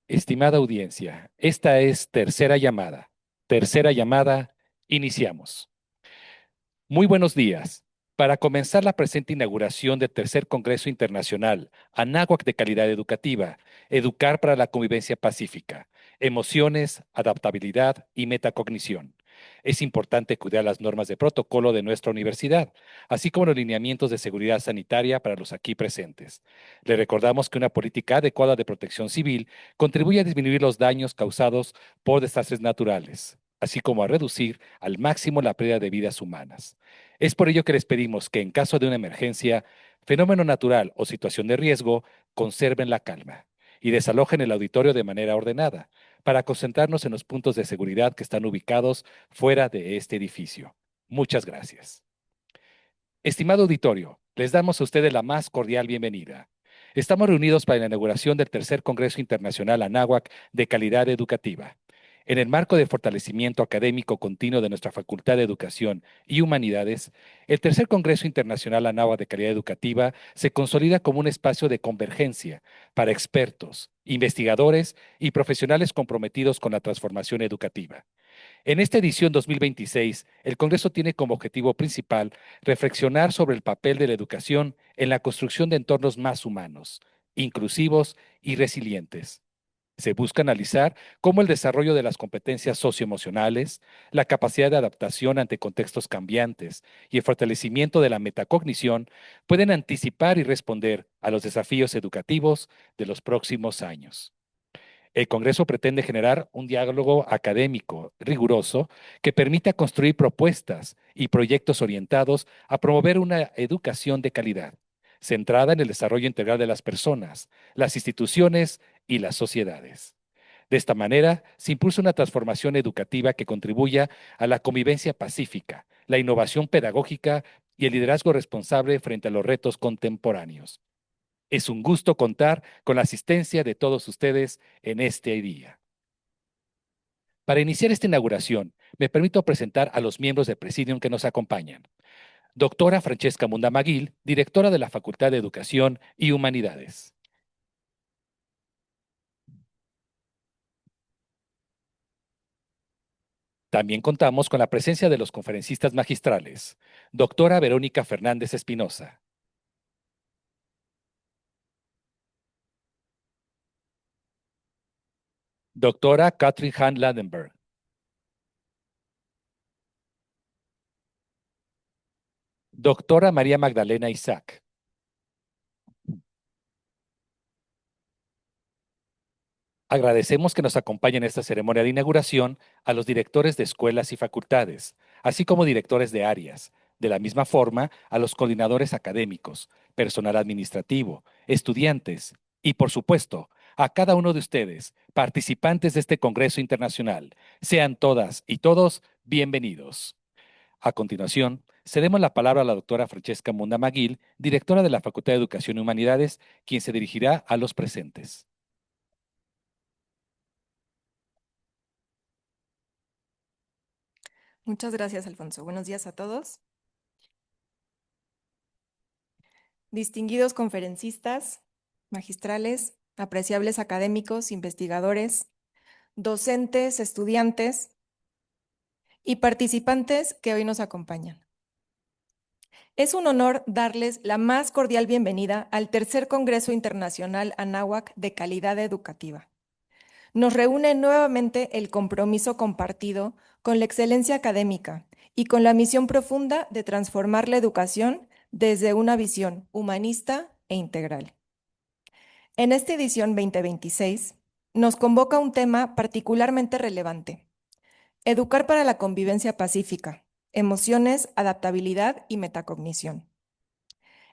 Estimada audiencia, esta es tercera llamada. Tercera llamada, iniciamos. Muy buenos días. Para comenzar la presente inauguración del tercer Congreso Internacional Anáhuac de Calidad Educativa, Educar para la Convivencia Pacífica, Emociones, Adaptabilidad y Metacognición. Es importante cuidar las normas de protocolo de nuestra universidad, así como los lineamientos de seguridad sanitaria para los aquí presentes. Le recordamos que una política adecuada de protección civil contribuye a disminuir los daños causados por desastres naturales, así como a reducir al máximo la pérdida de vidas humanas. Es por ello que les pedimos que en caso de una emergencia, fenómeno natural o situación de riesgo, conserven la calma y desalojen el auditorio de manera ordenada para concentrarnos en los puntos de seguridad que están ubicados fuera de este edificio. Muchas gracias. Estimado auditorio, les damos a ustedes la más cordial bienvenida. Estamos reunidos para la inauguración del tercer Congreso Internacional Anáhuac de Calidad Educativa. En el marco de fortalecimiento académico continuo de nuestra Facultad de Educación y Humanidades, el tercer Congreso Internacional Anáhuac de Calidad Educativa se consolida como un espacio de convergencia para expertos, investigadores y profesionales comprometidos con la transformación educativa. En esta edición 2026, el Congreso tiene como objetivo principal reflexionar sobre el papel de la educación en la construcción de entornos más humanos, inclusivos y resilientes. Se busca analizar cómo el desarrollo de las competencias socioemocionales, la capacidad de adaptación ante contextos cambiantes y el fortalecimiento de la metacognición pueden anticipar y responder a los desafíos educativos de los próximos años. El Congreso pretende generar un diálogo académico riguroso que permita construir propuestas y proyectos orientados a promover una educación de calidad, centrada en el desarrollo integral de las personas, las instituciones y las sociedades. De esta manera, se impulsa una transformación educativa que contribuya a la convivencia pacífica, la innovación pedagógica y el liderazgo responsable frente a los retos contemporáneos. Es un gusto contar con la asistencia de todos ustedes en este día. Para iniciar esta inauguración, me permito presentar a los miembros del Presidium que nos acompañan. Doctora Francesca Mundamaguil, directora de la Facultad de Educación y Humanidades. También contamos con la presencia de los conferencistas magistrales. Doctora Verónica Fernández Espinosa. Doctora Katrin Hahn Ladenberg. Doctora María Magdalena Isaac. Agradecemos que nos acompañen en esta ceremonia de inauguración a los directores de escuelas y facultades, así como directores de áreas, de la misma forma a los coordinadores académicos, personal administrativo, estudiantes y, por supuesto, a cada uno de ustedes, participantes de este Congreso Internacional. Sean todas y todos bienvenidos. A continuación, cedemos la palabra a la doctora Francesca Mundamaguil, directora de la Facultad de Educación y Humanidades, quien se dirigirá a los presentes. Muchas gracias, Alfonso. Buenos días a todos. Distinguidos conferencistas, magistrales, apreciables académicos, investigadores, docentes, estudiantes y participantes que hoy nos acompañan. Es un honor darles la más cordial bienvenida al tercer Congreso Internacional Anáhuac de Calidad Educativa. Nos reúne nuevamente el compromiso compartido con la excelencia académica y con la misión profunda de transformar la educación desde una visión humanista e integral. En esta edición 2026 nos convoca un tema particularmente relevante: educar para la convivencia pacífica, emociones, adaptabilidad y metacognición.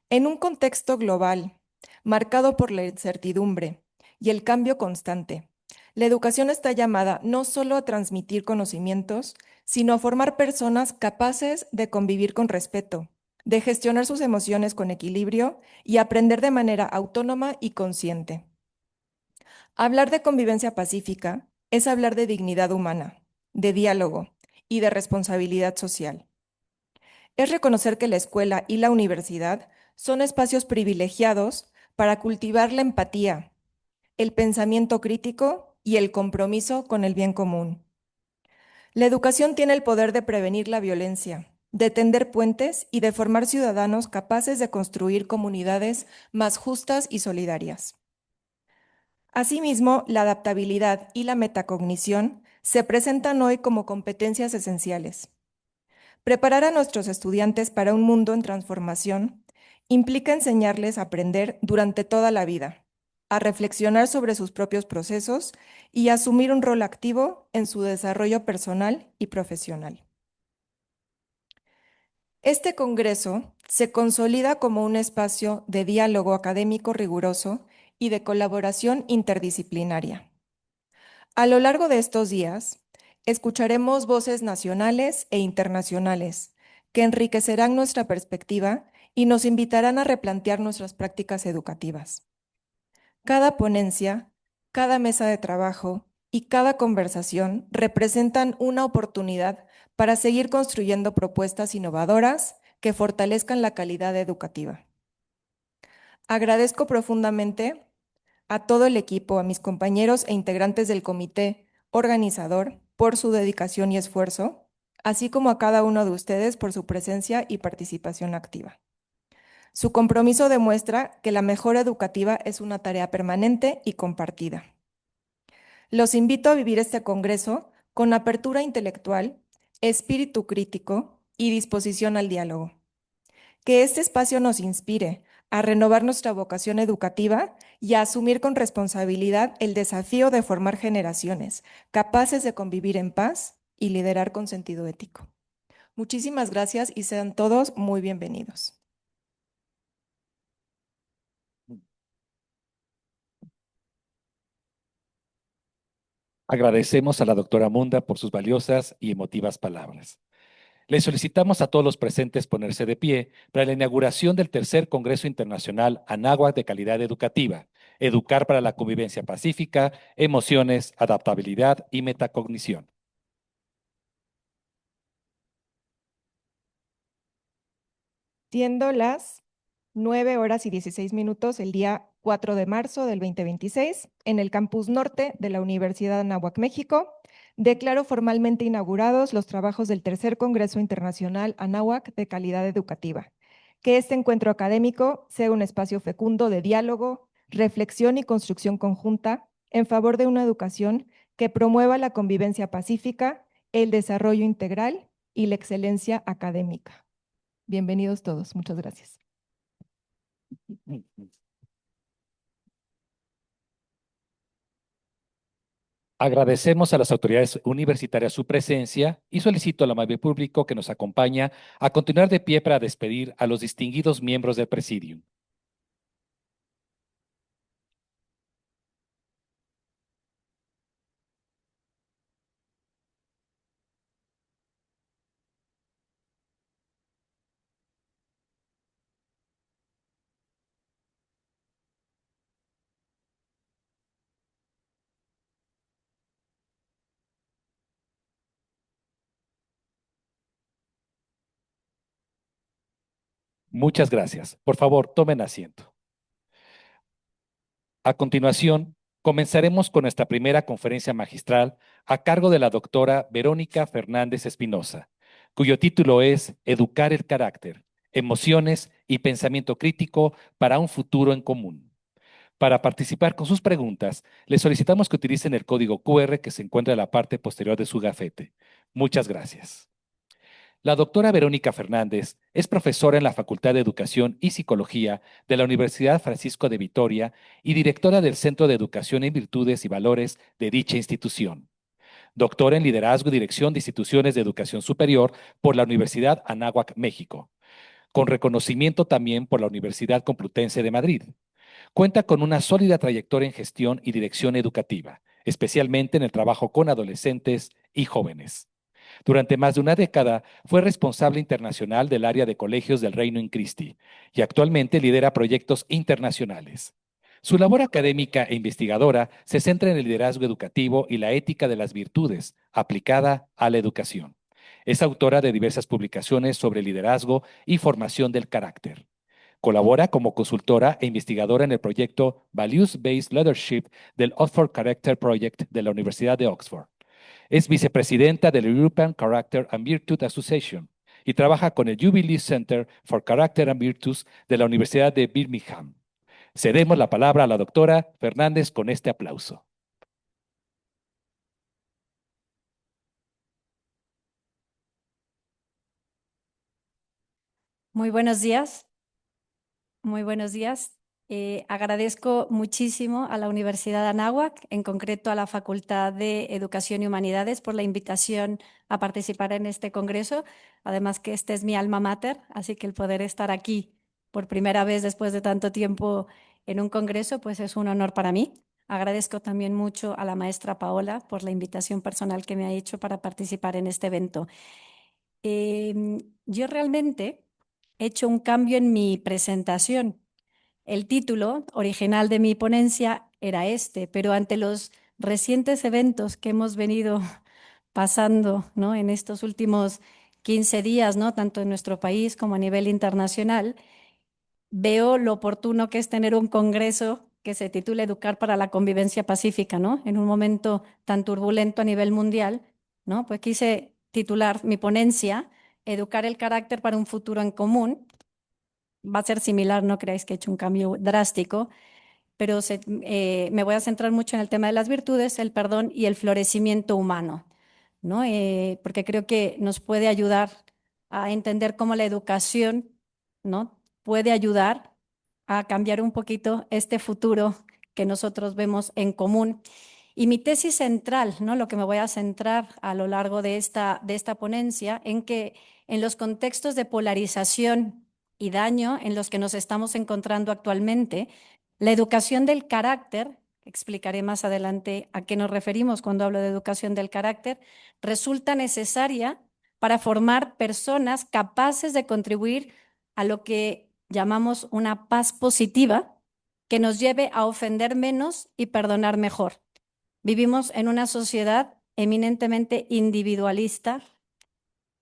En un contexto global marcado por la incertidumbre y el cambio constante, la educación está llamada no solo a transmitir conocimientos, sino a formar personas capaces de convivir con respeto, de gestionar sus emociones con equilibrio y aprender de manera autónoma y consciente. Hablar de convivencia pacífica es hablar de dignidad humana, de diálogo y de responsabilidad social. Es reconocer que la escuela y la universidad son espacios privilegiados para cultivar la empatía, el pensamiento crítico y el compromiso con el bien común. La educación tiene el poder de prevenir la violencia, de tender puentes y de formar ciudadanos capaces de construir comunidades más justas y solidarias. Asimismo, la adaptabilidad y la metacognición se presentan hoy como competencias esenciales. Preparar a nuestros estudiantes para un mundo en transformación implica enseñarles a aprender durante toda la vida, a reflexionar sobre sus propios procesos y a asumir un rol activo en su desarrollo personal y profesional. Este congreso se consolida como un espacio de diálogo académico riguroso y de colaboración interdisciplinaria. A lo largo de estos días, escucharemos voces nacionales e internacionales que enriquecerán nuestra perspectiva y nos invitarán a replantear nuestras prácticas educativas. Cada ponencia, cada mesa de trabajo y cada conversación representan una oportunidad para seguir construyendo propuestas innovadoras que fortalezcan la calidad educativa. Agradezco profundamente a todo el equipo, a mis compañeros e integrantes del comité organizador por su dedicación y esfuerzo, así como a cada uno de ustedes por su presencia y participación activa. Su compromiso demuestra que la mejora educativa es una tarea permanente y compartida. Los invito a vivir este congreso con apertura intelectual, espíritu crítico y disposición al diálogo. Que este espacio nos inspire a renovar nuestra vocación educativa y a asumir con responsabilidad el desafío de formar generaciones capaces de convivir en paz y liderar con sentido ético. Muchísimas gracias y sean todos muy bienvenidos. Agradecemos a la doctora Munda por sus valiosas y emotivas palabras. Le solicitamos a todos los presentes ponerse de pie para la inauguración del tercer Congreso Internacional Anáhuac de Calidad Educativa, Educar para la Convivencia Pacífica, Emociones, Adaptabilidad y Metacognición. Siendo las 9:16 el día 4 de marzo del 2026, en el campus norte de la Universidad de Anáhuac, México, declaro formalmente inaugurados los trabajos del tercer Congreso Internacional Anáhuac de Calidad Educativa. Que este encuentro académico sea un espacio fecundo de diálogo, reflexión y construcción conjunta en favor de una educación que promueva la convivencia pacífica, el desarrollo integral y la excelencia académica. Bienvenidos todos. Muchas gracias. Agradecemos a las autoridades universitarias su presencia y solicito al amable público que nos acompaña a continuar de pie para despedir a los distinguidos miembros del Presidium. Muchas gracias. Por favor, tomen asiento. A continuación, comenzaremos con nuestra primera conferencia magistral a cargo de la doctora Verónica Fernández Espinosa, cuyo título es Educar el carácter, emociones y pensamiento crítico para un futuro en común. Para participar con sus preguntas, les solicitamos que utilicen el código QR que se encuentra en la parte posterior de su gafete. Muchas gracias. La doctora Verónica Fernández es profesora en la Facultad de Educación y Psicología de la Universidad Francisco de Vitoria y directora del Centro de Educación en Virtudes y Valores de dicha institución. Doctora en Liderazgo y Dirección de Instituciones de Educación Superior por la Universidad Anáhuac, México, con reconocimiento también por la Universidad Complutense de Madrid. Cuenta con una sólida trayectoria en gestión y dirección educativa, especialmente en el trabajo con adolescentes y jóvenes. Durante más de una década fue responsable internacional del área de colegios del Reino in Christi y actualmente lidera proyectos internacionales. Su labor académica e investigadora se centra en el liderazgo educativo y la ética de las virtudes aplicada a la educación. Es autora de diversas publicaciones sobre liderazgo y formación del carácter. Colabora como consultora e investigadora en el proyecto Values-Based Leadership del Oxford Character Project de la Universidad de Oxford. Es vicepresidenta del European Character and Virtue Association y trabaja con el Jubilee Center for Character and Virtues de la Universidad de Birmingham. Cedemos la palabra a la doctora Fernández con este aplauso. Muy buenos días. Muy buenos días. Agradezco muchísimo a la Universidad de Anáhuac, en concreto a la Facultad de Educación y Humanidades, por la invitación a participar en este congreso. Además que este es mi alma mater, así que el poder estar aquí por primera vez después de tanto tiempo en un congreso, pues es un honor para mí. Agradezco también mucho a la maestra Paola por la invitación personal que me ha hecho para participar en este evento. Yo realmente he hecho un cambio en mi presentación. El título original de mi ponencia era este, pero ante los recientes eventos que hemos venido pasando, ¿no?, en estos últimos 15 días, ¿no?, tanto en nuestro país como a nivel internacional, veo lo oportuno que es tener un congreso que se titule Educar para la Convivencia Pacífica, ¿no?, en un momento tan turbulento a nivel mundial, ¿no? Pues quise titular mi ponencia Educar el carácter para un futuro en común. Va a ser similar, no creáis que he hecho un cambio drástico, pero me voy a centrar mucho en el tema de las virtudes, el perdón y el florecimiento humano, ¿no? Porque creo que nos puede ayudar a entender cómo la educación, ¿no?, puede ayudar a cambiar un poquito este futuro que nosotros vemos en común. Y mi tesis central, ¿no?, lo que me voy a centrar a lo largo de esta ponencia, en que en los contextos de polarización y daño en los que nos estamos encontrando actualmente, la educación del carácter, explicaré más adelante a qué nos referimos cuando hablo de educación del carácter, resulta necesaria para formar personas capaces de contribuir a lo que llamamos una paz positiva que nos lleve a ofender menos y perdonar mejor. Vivimos en una sociedad eminentemente individualista,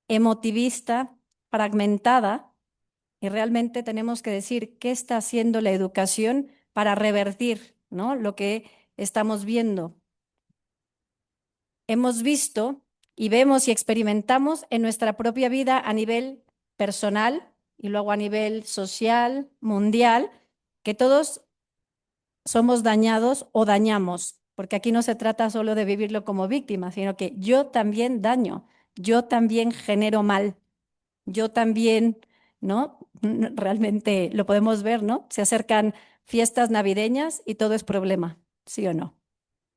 emotivista, fragmentada, y realmente tenemos que decir qué está haciendo la educación para revertir, ¿no?, lo que estamos viendo. Hemos visto y vemos y experimentamos en nuestra propia vida a nivel personal y luego a nivel social, mundial, que todos somos dañados o dañamos, porque aquí no se trata solo de vivirlo como víctima, sino que yo también daño, yo también genero mal, yo también, ¿no? Realmente lo podemos ver, ¿no? Se acercan fiestas navideñas y todo es problema, ¿sí o no?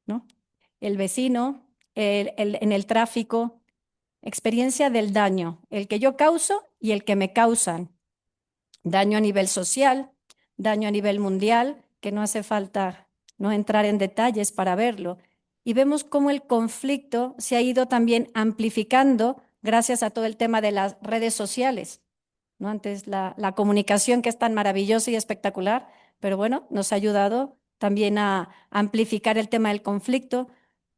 ¿No? El vecino, en el tráfico, experiencia del daño, el que yo causo y el que me causan. Daño a nivel social, daño a nivel mundial, que no hace falta no entrar en detalles para verlo. Y vemos cómo el conflicto se ha ido también amplificando gracias a todo el tema de las redes sociales, ¿no? Antes la comunicación, que es tan maravillosa y espectacular, pero bueno, nos ha ayudado también a amplificar el tema del conflicto.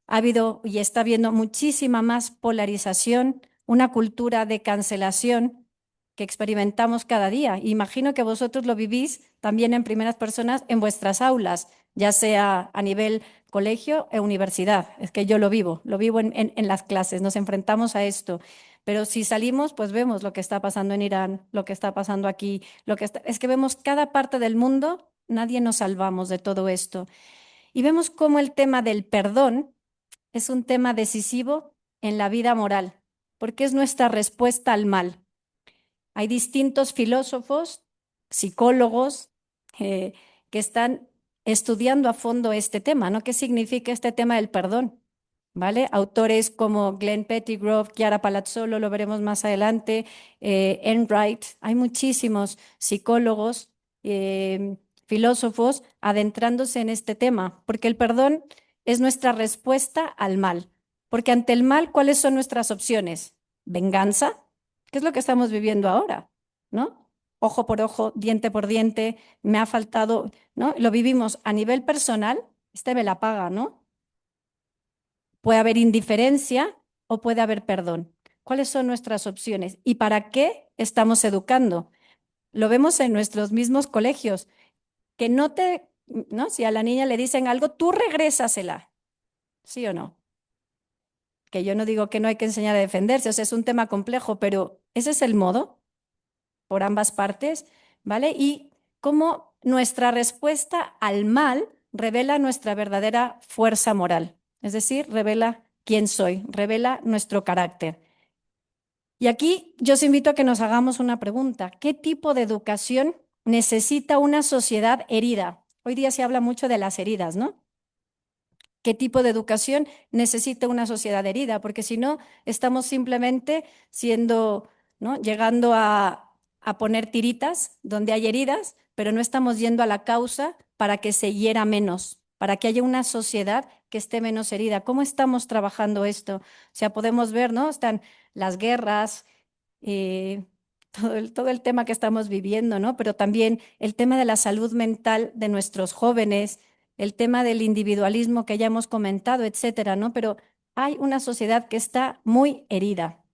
Ha habido y está habiendo muchísima más polarización, una cultura de cancelación que experimentamos cada día. Imagino que vosotros lo vivís también en primeras personas en vuestras aulas, ya sea a nivel colegio e universidad. Es que yo lo vivo en las clases, nos enfrentamos a esto. Pero si salimos, pues vemos lo que está pasando en Irán, lo que está pasando aquí, es que vemos cada parte del mundo, nadie nos salvamos de todo esto. Y vemos cómo el tema del perdón es un tema decisivo en la vida moral, porque es nuestra respuesta al mal. Hay distintos filósofos, psicólogos, que están estudiando a fondo este tema, ¿no? ¿Qué significa este tema del perdón? ¿Vale? Autores como Glenn Pettigrew, Chiara Palazzolo, lo veremos más adelante, Enright, hay muchísimos psicólogos, filósofos adentrándose en este tema, porque el perdón es nuestra respuesta al mal. Porque ante el mal, ¿cuáles son nuestras opciones? Venganza, que es lo que estamos viviendo ahora, ¿no? Ojo por ojo, diente por diente, me ha faltado, ¿no? Lo vivimos a nivel personal, me la paga, ¿no? Puede haber indiferencia o puede haber perdón. ¿Cuáles son nuestras opciones? ¿Y para qué estamos educando? Lo vemos en nuestros mismos colegios, que ¿no? Si a la niña le dicen algo, tú regrésasela, ¿sí o no? Que yo no digo que no hay que enseñar a defenderse, o sea, es un tema complejo, pero ese es el modo por ambas partes, ¿vale? Y cómo nuestra respuesta al mal revela nuestra verdadera fuerza moral, es decir, revela quién soy, revela nuestro carácter. Y aquí yo os invito a que nos hagamos una pregunta. ¿Qué tipo de educación necesita una sociedad herida? Hoy día se habla mucho de las heridas, ¿no? ¿Qué tipo de educación necesita una sociedad herida? Porque si no, estamos simplemente siendo, ¿no? Llegando a poner tiritas donde hay heridas, pero no estamos yendo a la causa para que se hiera menos, para que haya una sociedad que esté menos herida. ¿Cómo estamos trabajando esto? O sea, podemos ver, ¿no? Están las guerras, eh, todo el tema que estamos viviendo, ¿no? Pero también el tema de la salud mental de nuestros jóvenes, el tema del individualismo que ya hemos comentado, etcétera, ¿no? Pero hay una sociedad que está muy herida.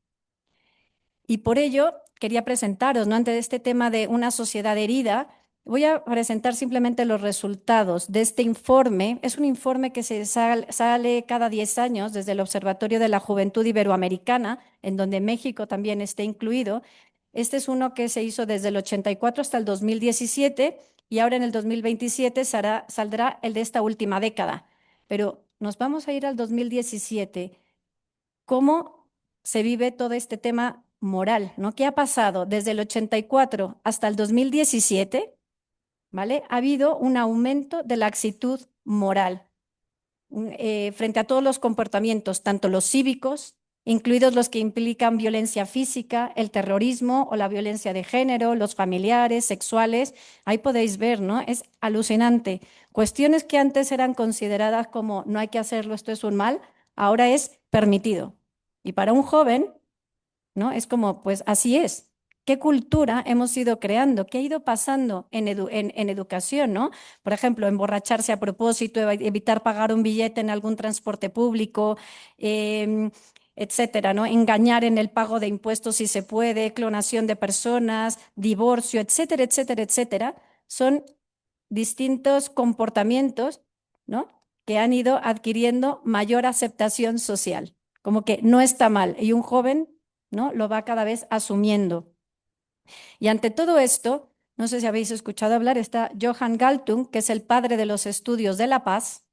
Y por ello quería presentaros, ¿no? Ante este tema de una sociedad herida, voy a presentar simplemente los resultados de este informe. Es un informe que sale cada 10 años desde el Observatorio de la Juventud Iberoamericana, en donde México también está incluido. Este es uno que se hizo desde el 84 hasta el 2017 y ahora en el 2027 saldrá el de esta última década. Pero nos vamos a ir al 2017. ¿Cómo se vive todo este tema moral, ¿no? ¿Qué ha pasado desde el 84 hasta el 2017? ¿Vale? Ha habido un aumento de la actitud moral frente a todos los comportamientos, tanto los cívicos, incluidos los que implican violencia física, el terrorismo o la violencia de género, los familiares, sexuales. Ahí podéis ver, ¿no? Es alucinante. Cuestiones que antes eran consideradas como no hay que hacerlo, esto es un mal, ahora es permitido. Y para un joven, ¿no? Es como, pues así es. ¿Qué cultura hemos ido creando? ¿Qué ha ido pasando en educación, ¿no? Por ejemplo, emborracharse a propósito, evitar pagar un billete en algún transporte público, etcétera, ¿no? Engañar en el pago de impuestos si se puede, clonación de personas, divorcio, etcétera, etcétera, etcétera. Son distintos comportamientos, ¿no? Que han ido adquiriendo mayor aceptación social, como que no está mal y un joven, ¿no? Lo va cada vez asumiendo. Y ante todo esto, no sé si habéis escuchado hablar, está Johann Galtung, que es el padre de los estudios de la paz,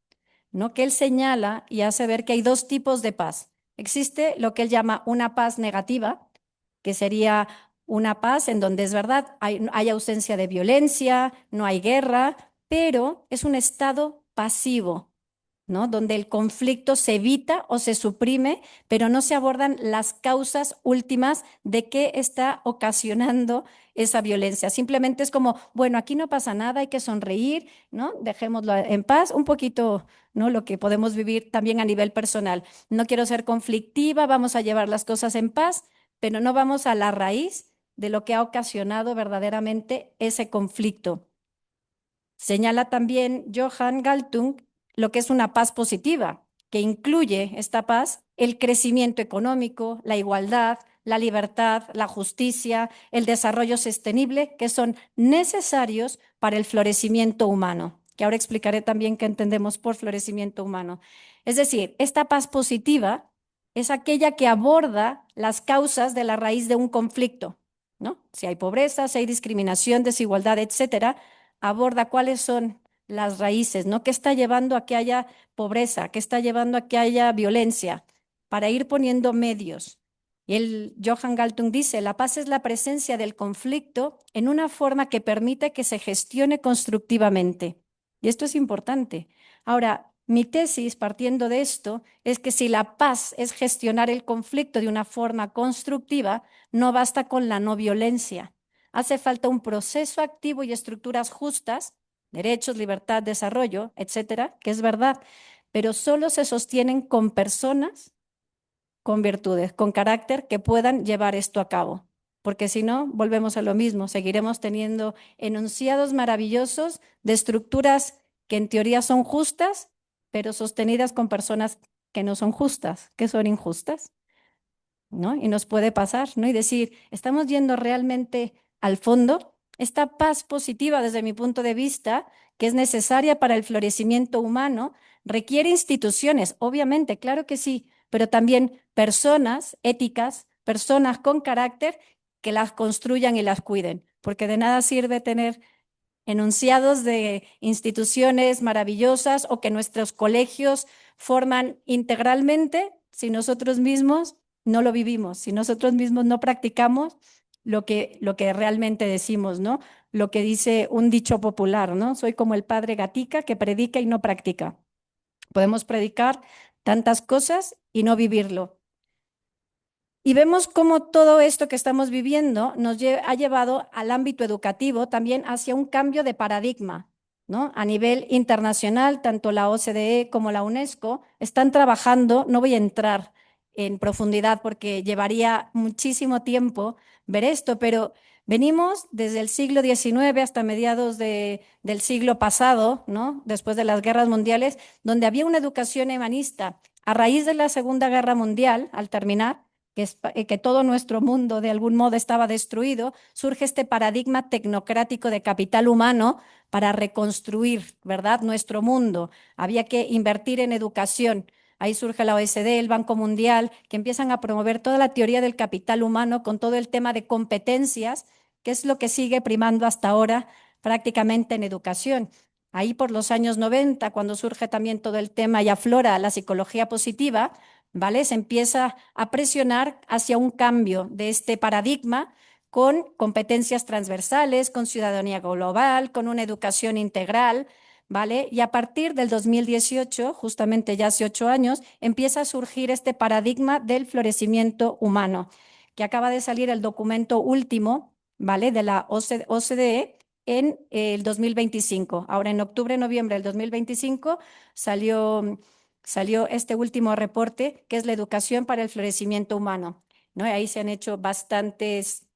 ¿no? Que él señala y hace ver que hay dos tipos de paz. Existe lo que él llama una paz negativa, que sería una paz en donde es verdad, hay ausencia de violencia, no hay guerra, pero es un estado pasivo, ¿no? Donde el conflicto se evita o se suprime, pero no se abordan las causas últimas de qué está ocasionando esa violencia. Simplemente es como, bueno, aquí no pasa nada, hay que sonreír, ¿no? Dejémoslo en paz, un poquito, ¿no? Lo que podemos vivir también a nivel personal. No quiero ser conflictiva, vamos a llevar las cosas en paz, pero no vamos a la raíz de lo que ha ocasionado verdaderamente ese conflicto. Señala también Johann Galtung lo que es una paz positiva, que incluye esta paz el crecimiento económico, la igualdad, la libertad, la justicia, el desarrollo sostenible, que son necesarios para el florecimiento humano, que ahora explicaré también qué entendemos por florecimiento humano. Es decir, esta paz positiva es aquella que aborda las causas de la raíz de un conflicto, ¿no? Si hay pobreza, si hay discriminación, desigualdad, etcétera, aborda cuáles son las raíces, ¿no? ¿Qué está llevando a que haya pobreza? ¿Qué está llevando a que haya violencia? Para ir poniendo medios. Y el Johann Galtung dice, la paz es la presencia del conflicto en una forma que permite que se gestione constructivamente. Y esto es importante. Ahora, mi tesis, partiendo de esto, es que si la paz es gestionar el conflicto de una forma constructiva, no basta con la no violencia. Hace falta un proceso activo y estructuras justas, derechos, libertad, desarrollo, etcétera, que es verdad, pero solo se sostienen con personas con virtudes, con carácter que puedan llevar esto a cabo. Porque si no, volvemos a lo mismo, seguiremos teniendo enunciados maravillosos de estructuras que en teoría son justas, pero sostenidas con personas que no son justas, que son injustas, ¿no? Y nos puede pasar, ¿no? Y decir, ¿estamos yendo realmente al fondo? esta paz positiva desde mi punto de vista, que es necesaria para el florecimiento humano, requiere instituciones, obviamente, claro que sí, pero también personas éticas, personas con carácter que las construyan y las cuiden, porque de nada sirve tener enunciados de instituciones maravillosas o que nuestros colegios forman integralmente si nosotros mismos no lo vivimos, si nosotros mismos no practicamos lo que realmente decimos, ¿no? Lo que dice un dicho popular, ¿no? Soy como el padre Gatica que predica y no practica. Podemos predicar tantas cosas y no vivirlo. Y vemos cómo todo esto que estamos viviendo nos ha llevado al ámbito educativo también hacia un cambio de paradigma, ¿no? A nivel internacional, tanto la OCDE como la UNESCO están trabajando, no voy a entrar en profundidad porque llevaría muchísimo tiempo ver esto, pero venimos desde el siglo XIX hasta mediados del siglo pasado, ¿no? Después de las guerras mundiales, donde había una educación humanista. A raíz de la Segunda Guerra Mundial, al terminar, que todo nuestro mundo de algún modo estaba destruido, surge este paradigma tecnocrático de capital humano para reconstruir, ¿verdad?, nuestro mundo. Había que invertir en educación. Ahí surge la OECD, el Banco Mundial, que empiezan a promover toda la teoría del capital humano con todo el tema de competencias, que es lo que sigue primando hasta ahora prácticamente en educación. Ahí por los años 90, cuando surge también todo el tema y aflora la psicología positiva, ¿vale? Se empieza a presionar hacia un cambio de este paradigma con competencias transversales, con ciudadanía global, con una educación integral, ¿vale? Y a partir del 2018, justamente ya hace 8 años, empieza a surgir este paradigma del florecimiento humano, que acaba de salir el documento último, ¿vale? De la OCDE en el 2025. Ahora en octubre, noviembre del 2025 salió este último reporte, que es la educación para el florecimiento humano, ¿no? Y ahí se han hecho bastantes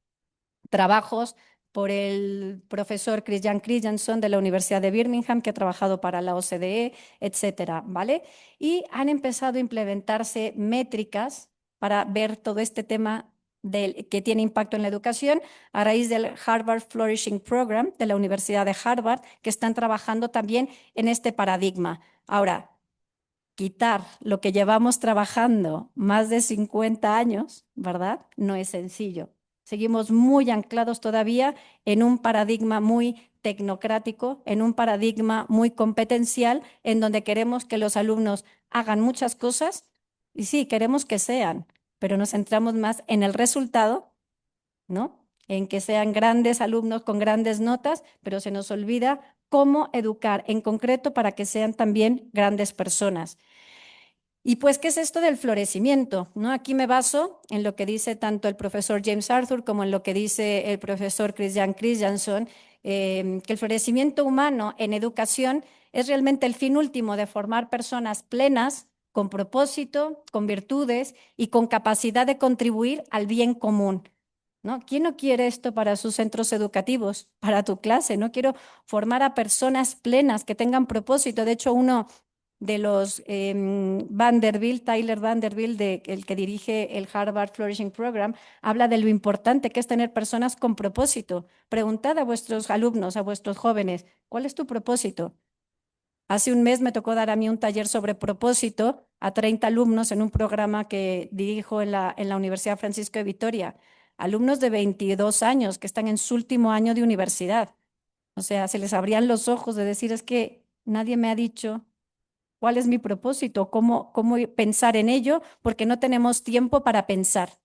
trabajos por el profesor Christian Christensen de la Universidad de Birmingham, que ha trabajado para la OCDE, etcétera, ¿vale? Y han empezado a implementarse métricas para ver todo este tema que tiene impacto en la educación a raíz del Harvard Flourishing Program de la Universidad de Harvard, que están trabajando también en este paradigma. Ahora, quitar lo que llevamos trabajando más de 50 años, ¿verdad? No es sencillo. Seguimos muy anclados todavía en un paradigma muy tecnocrático, en un paradigma muy competencial, en donde queremos que los alumnos hagan muchas cosas, y sí, queremos que sean, pero nos centramos más en el resultado, ¿no? En que sean grandes alumnos con grandes notas, pero se nos olvida cómo educar en concreto para que sean también grandes personas. Y pues, ¿qué es esto del florecimiento? ¿No? Aquí me baso en lo que dice tanto el profesor James Arthur como en lo que dice el profesor Christian Christensen, que el florecimiento humano en educación es realmente el fin último de formar personas plenas, con propósito, con virtudes y con capacidad de contribuir al bien común, ¿no? ¿Quién no quiere esto para sus centros educativos, para tu clase? No quiero formar a personas plenas que tengan propósito. De hecho, uno de los Vanderbilt, Tyler Vanderbilt, el que dirige el Harvard Flourishing Program, habla de lo importante que es tener personas con propósito. Preguntad a vuestros alumnos, a vuestros jóvenes, ¿cuál es tu propósito? Hace un mes me tocó dar a mí un taller sobre propósito a 30 alumnos en un programa que dirijo en la Universidad Francisco de Vitoria. Alumnos de 22 años que están en su último año de universidad. O sea, se les abrían los ojos de decir, es que nadie me ha dicho cuál es mi propósito, cómo pensar en ello, porque no tenemos tiempo para pensar.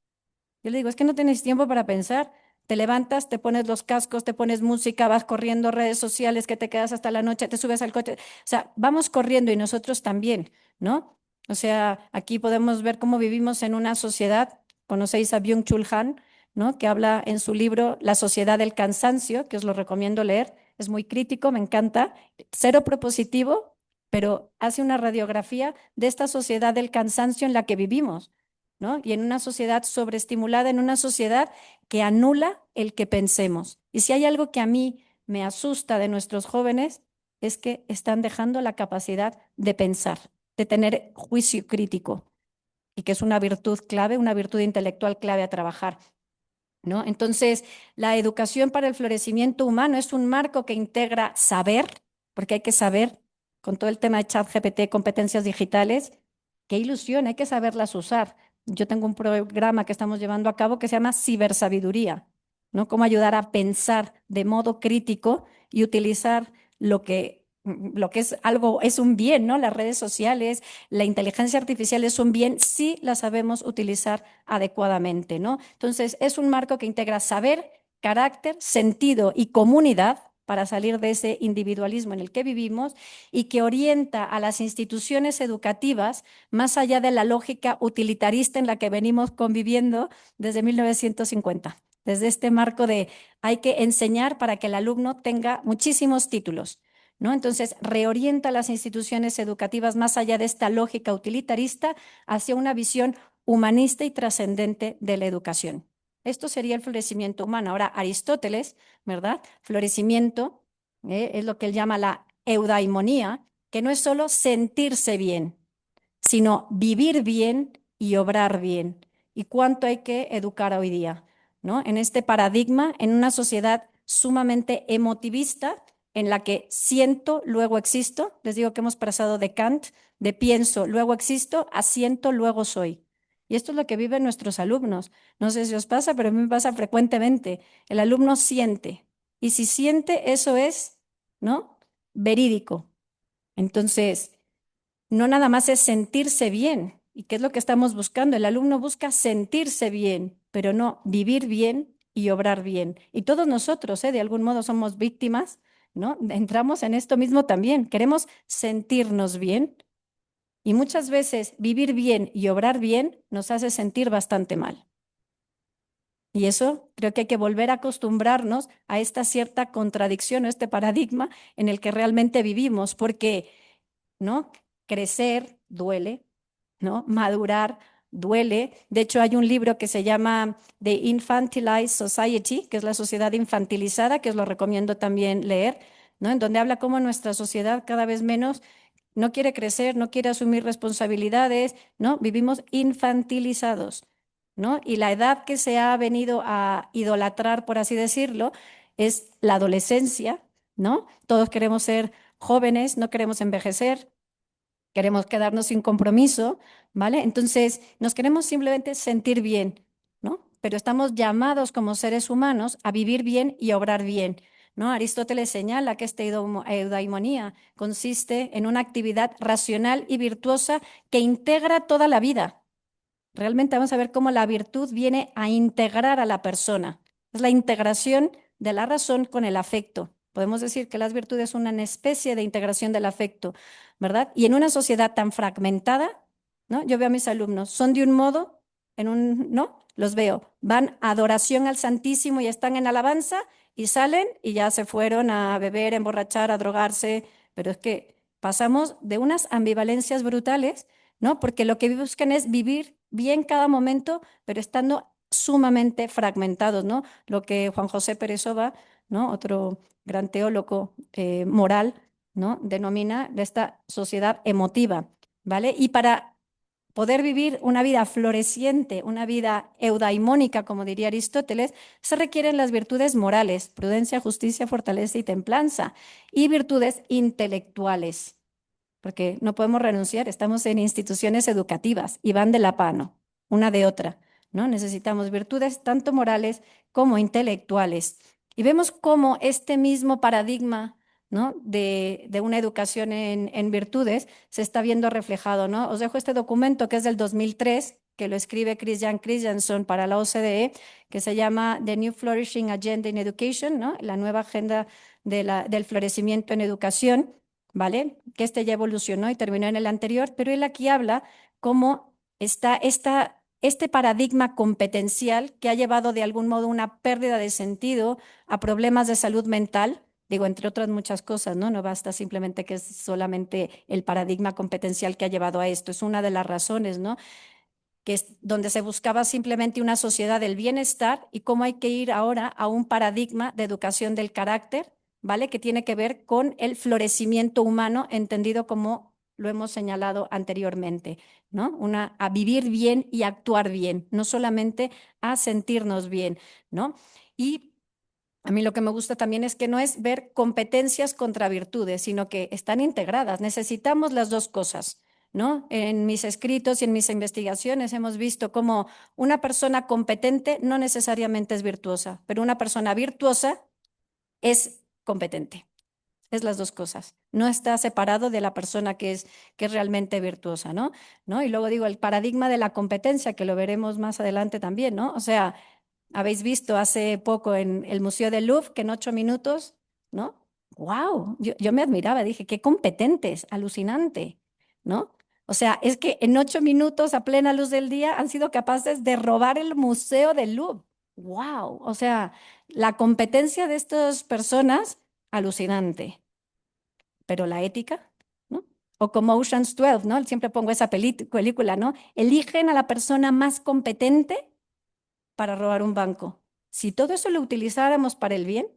Yo le digo, es que no tienes tiempo para pensar. Te levantas, te pones los cascos, te pones música, vas corriendo redes sociales, que te quedas hasta la noche, te subes al coche. O sea, vamos corriendo y nosotros también, ¿no? O sea, aquí podemos ver cómo vivimos en una sociedad. Conocéis a Byung-Chul Han, ¿no? Que habla en su libro La sociedad del cansancio, que os lo recomiendo leer. Es muy crítico, me encanta. Cero propositivo, pero hace una radiografía de esta sociedad del cansancio en la que vivimos, ¿no? Y en una sociedad sobreestimulada, en una sociedad que anula el que pensemos. Y si hay algo que a mí me asusta de nuestros jóvenes, es que están dejando la capacidad de pensar, de tener juicio crítico, y que es una virtud clave, una virtud intelectual clave a trabajar. ¿no? Entonces, la educación para el florecimiento humano es un marco que integra saber, porque hay que saber, con todo el tema de ChatGPT, competencias digitales, qué ilusión, hay que saberlas usar. Yo tengo un programa que estamos llevando a cabo que se llama cibersabiduría, ¿no? Cómo ayudar a pensar de modo crítico y utilizar lo que es algo, es un bien, ¿no? Las redes sociales, la inteligencia artificial es un bien si la sabemos utilizar adecuadamente, ¿no? Entonces, es un marco que integra saber, carácter, sentido y comunidad para salir de ese individualismo en el que vivimos y que orienta a las instituciones educativas más allá de la lógica utilitarista en la que venimos conviviendo desde 1950, desde este marco de hay que enseñar para que el alumno tenga muchísimos títulos, ¿no? Entonces, reorienta las instituciones educativas más allá de esta lógica utilitarista hacia una visión humanista y trascendente de la educación. Esto sería el florecimiento humano. Ahora, Aristóteles, ¿verdad? Florecimiento es lo que él llama la eudaimonía, que no es solo sentirse bien, sino vivir bien y obrar bien. ¿Y cuánto hay que educar hoy día? ¿No? En este paradigma, en una sociedad sumamente emotivista, en la que siento, luego existo. Les digo que hemos pasado de Kant, de pienso, luego existo, a siento, luego soy. Y esto es lo que viven nuestros alumnos. No sé si os pasa, pero a mí me pasa frecuentemente. El alumno siente. Y si siente, eso es, ¿no? Verídico. Entonces, no nada más es sentirse bien. ¿Y qué es lo que estamos buscando? El alumno busca sentirse bien, pero no vivir bien y obrar bien. Y todos nosotros, de algún modo somos víctimas, ¿no? Entramos en esto mismo también. Queremos sentirnos bien y muchas veces vivir bien y obrar bien nos hace sentir bastante mal. Y eso creo que hay que volver a acostumbrarnos a esta cierta contradicción o este paradigma en el que realmente vivimos, porque, ¿no? Crecer duele, ¿no? Madurar duele. De hecho, hay un libro que se llama The Infantilized Society, que es la sociedad infantilizada, que os lo recomiendo también leer, ¿no? En donde habla cómo nuestra sociedad cada vez menos no quiere crecer, no quiere asumir responsabilidades, ¿no? Vivimos infantilizados, ¿no? Y la edad que se ha venido a idolatrar, por así decirlo, es la adolescencia, ¿no? Todos queremos ser jóvenes, no queremos envejecer, queremos quedarnos sin compromiso, ¿vale? Entonces, nos queremos simplemente sentir bien, ¿no? Pero estamos llamados como seres humanos a vivir bien y obrar bien, ¿no? Aristóteles señala que esta eudaimonía consiste en una actividad racional y virtuosa que integra toda la vida. Realmente vamos a ver cómo la virtud viene a integrar a la persona. Es la integración de la razón con el afecto. Podemos decir que las virtudes son una especie de integración del afecto, ¿verdad? Y en una sociedad tan fragmentada, ¿no? Yo veo a mis alumnos, son de un modo, ¿no? Los veo, van a adoración al Santísimo y están en alabanza y salen y ya se fueron a beber, a emborrachar, a drogarse, pero es que pasamos de unas ambivalencias brutales, ¿no? Porque lo que buscan es vivir bien cada momento, pero estando sumamente fragmentados, ¿no? Lo que Juan José Pérez-Oba, ¿no? Otro gran teólogo moral, ¿no? Denomina de esta sociedad emotiva, ¿vale? Y para poder vivir una vida floreciente, una vida eudaimónica, como diría Aristóteles, se requieren las virtudes morales, prudencia, justicia, fortaleza y templanza, y virtudes intelectuales, porque no podemos renunciar, estamos en instituciones educativas y van de la mano, una de otra, ¿no? Necesitamos virtudes tanto morales como intelectuales. Y vemos cómo este mismo paradigma, ¿no? de una educación en virtudes se está viendo reflejado, ¿no? Os dejo este documento que es del 2003, que lo escribe Christian Christensen para la OCDE, que se llama The New Flourishing Agenda in Education, ¿no? La nueva agenda del florecimiento en educación, ¿vale? Que este ya evolucionó y terminó en el anterior, pero él aquí habla cómo está este paradigma competencial que ha llevado de algún modo una pérdida de sentido a problemas de salud mental, digo, entre otras muchas cosas, ¿no? No basta simplemente que es solamente el paradigma competencial que ha llevado a esto, es una de las razones, ¿no? Que es donde se buscaba simplemente una sociedad del bienestar y cómo hay que ir ahora a un paradigma de educación del carácter, ¿vale? Que tiene que ver con el florecimiento humano entendido como lo hemos señalado anteriormente, ¿no? A vivir bien y actuar bien, no solamente a sentirnos bien, ¿no? Y a mí lo que me gusta también es que no es ver competencias contra virtudes, sino que están integradas. Necesitamos las dos cosas, ¿no? En mis escritos y en mis investigaciones hemos visto cómo una persona competente no necesariamente es virtuosa, pero una persona virtuosa es competente. Es las dos cosas. No está separado de la persona que es realmente virtuosa, ¿no? ¿No? Y luego digo, el paradigma de la competencia, que lo veremos más adelante también, ¿no? O sea, habéis visto hace poco en el Museo del Louvre que en 8 minutos, ¿no? ¡Wow! Yo me admiraba, dije, qué competentes, alucinante, ¿no? O sea, es que en 8 minutos a plena luz del día han sido capaces de robar el Museo del Louvre. ¡Wow! O sea, la competencia de estas personas, alucinante. Pero la ética, ¿no? O como Ocean's 12, ¿no? Siempre pongo esa película, ¿no? Eligen a la persona más competente para robar un banco. Si todo eso lo utilizáramos para el bien,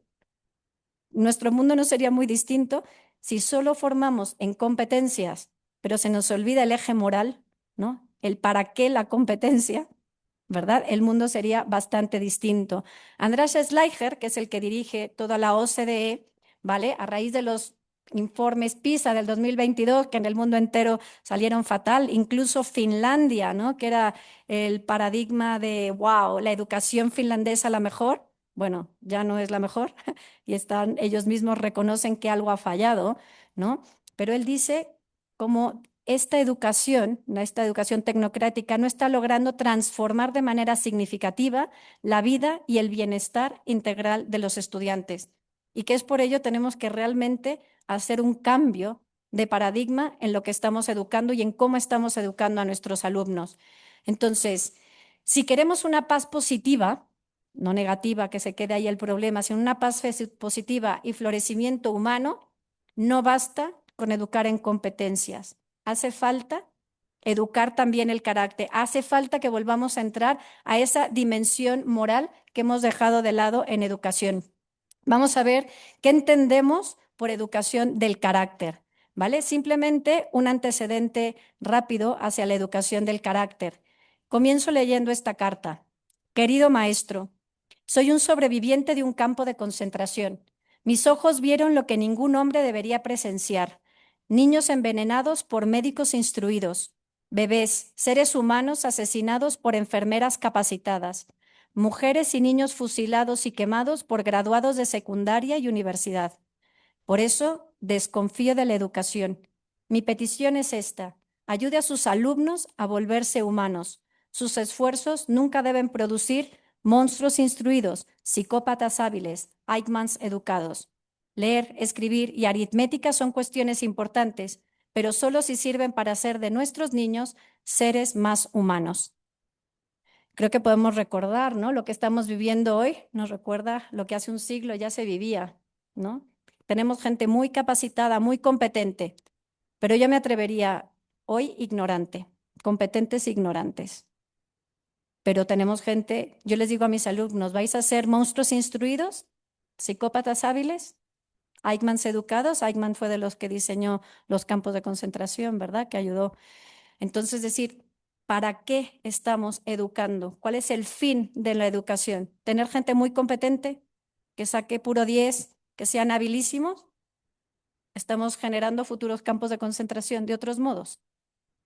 nuestro mundo no sería muy distinto. Si solo formamos en competencias, pero se nos olvida el eje moral, ¿no? El para qué la competencia, ¿verdad? El mundo sería bastante distinto. András Schleicher, que es el que dirige toda la OCDE, ¿vale? A raíz de los informes PISA del 2022, que en el mundo entero salieron fatal, incluso Finlandia, ¿no? Que era el paradigma de, wow, la educación finlandesa la mejor. Bueno, ya no es la mejor y ellos mismos reconocen que algo ha fallado, ¿no? Pero él dice como esta educación tecnocrática, no está logrando transformar de manera significativa la vida y el bienestar integral de los estudiantes. Y que es por ello tenemos que realmente hacer un cambio de paradigma en lo que estamos educando y en cómo estamos educando a nuestros alumnos. Entonces, si queremos una paz positiva, no negativa, que se quede ahí el problema, sino una paz positiva y florecimiento humano, no basta con educar en competencias. Hace falta educar también el carácter. Hace falta que volvamos a entrar a esa dimensión moral que hemos dejado de lado en educación. Vamos a ver qué entendemos por educación del carácter, ¿vale? Simplemente un antecedente rápido hacia la educación del carácter. Comienzo leyendo esta carta. Querido maestro, soy un sobreviviente de un campo de concentración. Mis ojos vieron lo que ningún hombre debería presenciar. Niños envenenados por médicos instruidos. Bebés, seres humanos asesinados por enfermeras capacitadas. Mujeres y niños fusilados y quemados por graduados de secundaria y universidad. Por eso desconfío de la educación. Mi petición es esta. Ayude a sus alumnos a volverse humanos. Sus esfuerzos nunca deben producir monstruos instruidos, psicópatas hábiles, Eichmanns educados. Leer, escribir y aritmética son cuestiones importantes, pero solo si sirven para hacer de nuestros niños seres más humanos. Creo que podemos recordar, ¿no? Lo que estamos viviendo hoy nos recuerda lo que hace un siglo ya se vivía, ¿no? Tenemos gente muy capacitada, muy competente, pero yo me atrevería hoy ignorante, competentes ignorantes. Pero tenemos gente, yo les digo a mis alumnos, ¿vais a ser monstruos instruidos? ¿Psicópatas hábiles? ¿Eichmanns educados? Eichmann fue de los que diseñó los campos de concentración, ¿verdad? Que ayudó. Entonces, decir, ¿para qué estamos educando? ¿Cuál es el fin de la educación? ¿Tener gente muy competente, que saque puro 10, que sean habilísimos? Estamos generando futuros campos de concentración de otros modos,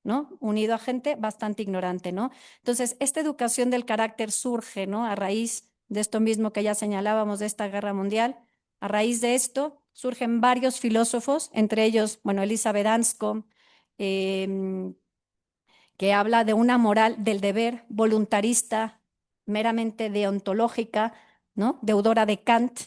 ¿no? Unido a gente bastante ignorante, ¿no? Entonces, esta educación del carácter surge, ¿no? A raíz de esto mismo que ya señalábamos de esta guerra mundial. A raíz de esto surgen varios filósofos, entre ellos, bueno, Elizabeth Anscombe, que habla de una moral del deber voluntarista, meramente deontológica, ¿no? Deudora de Kant,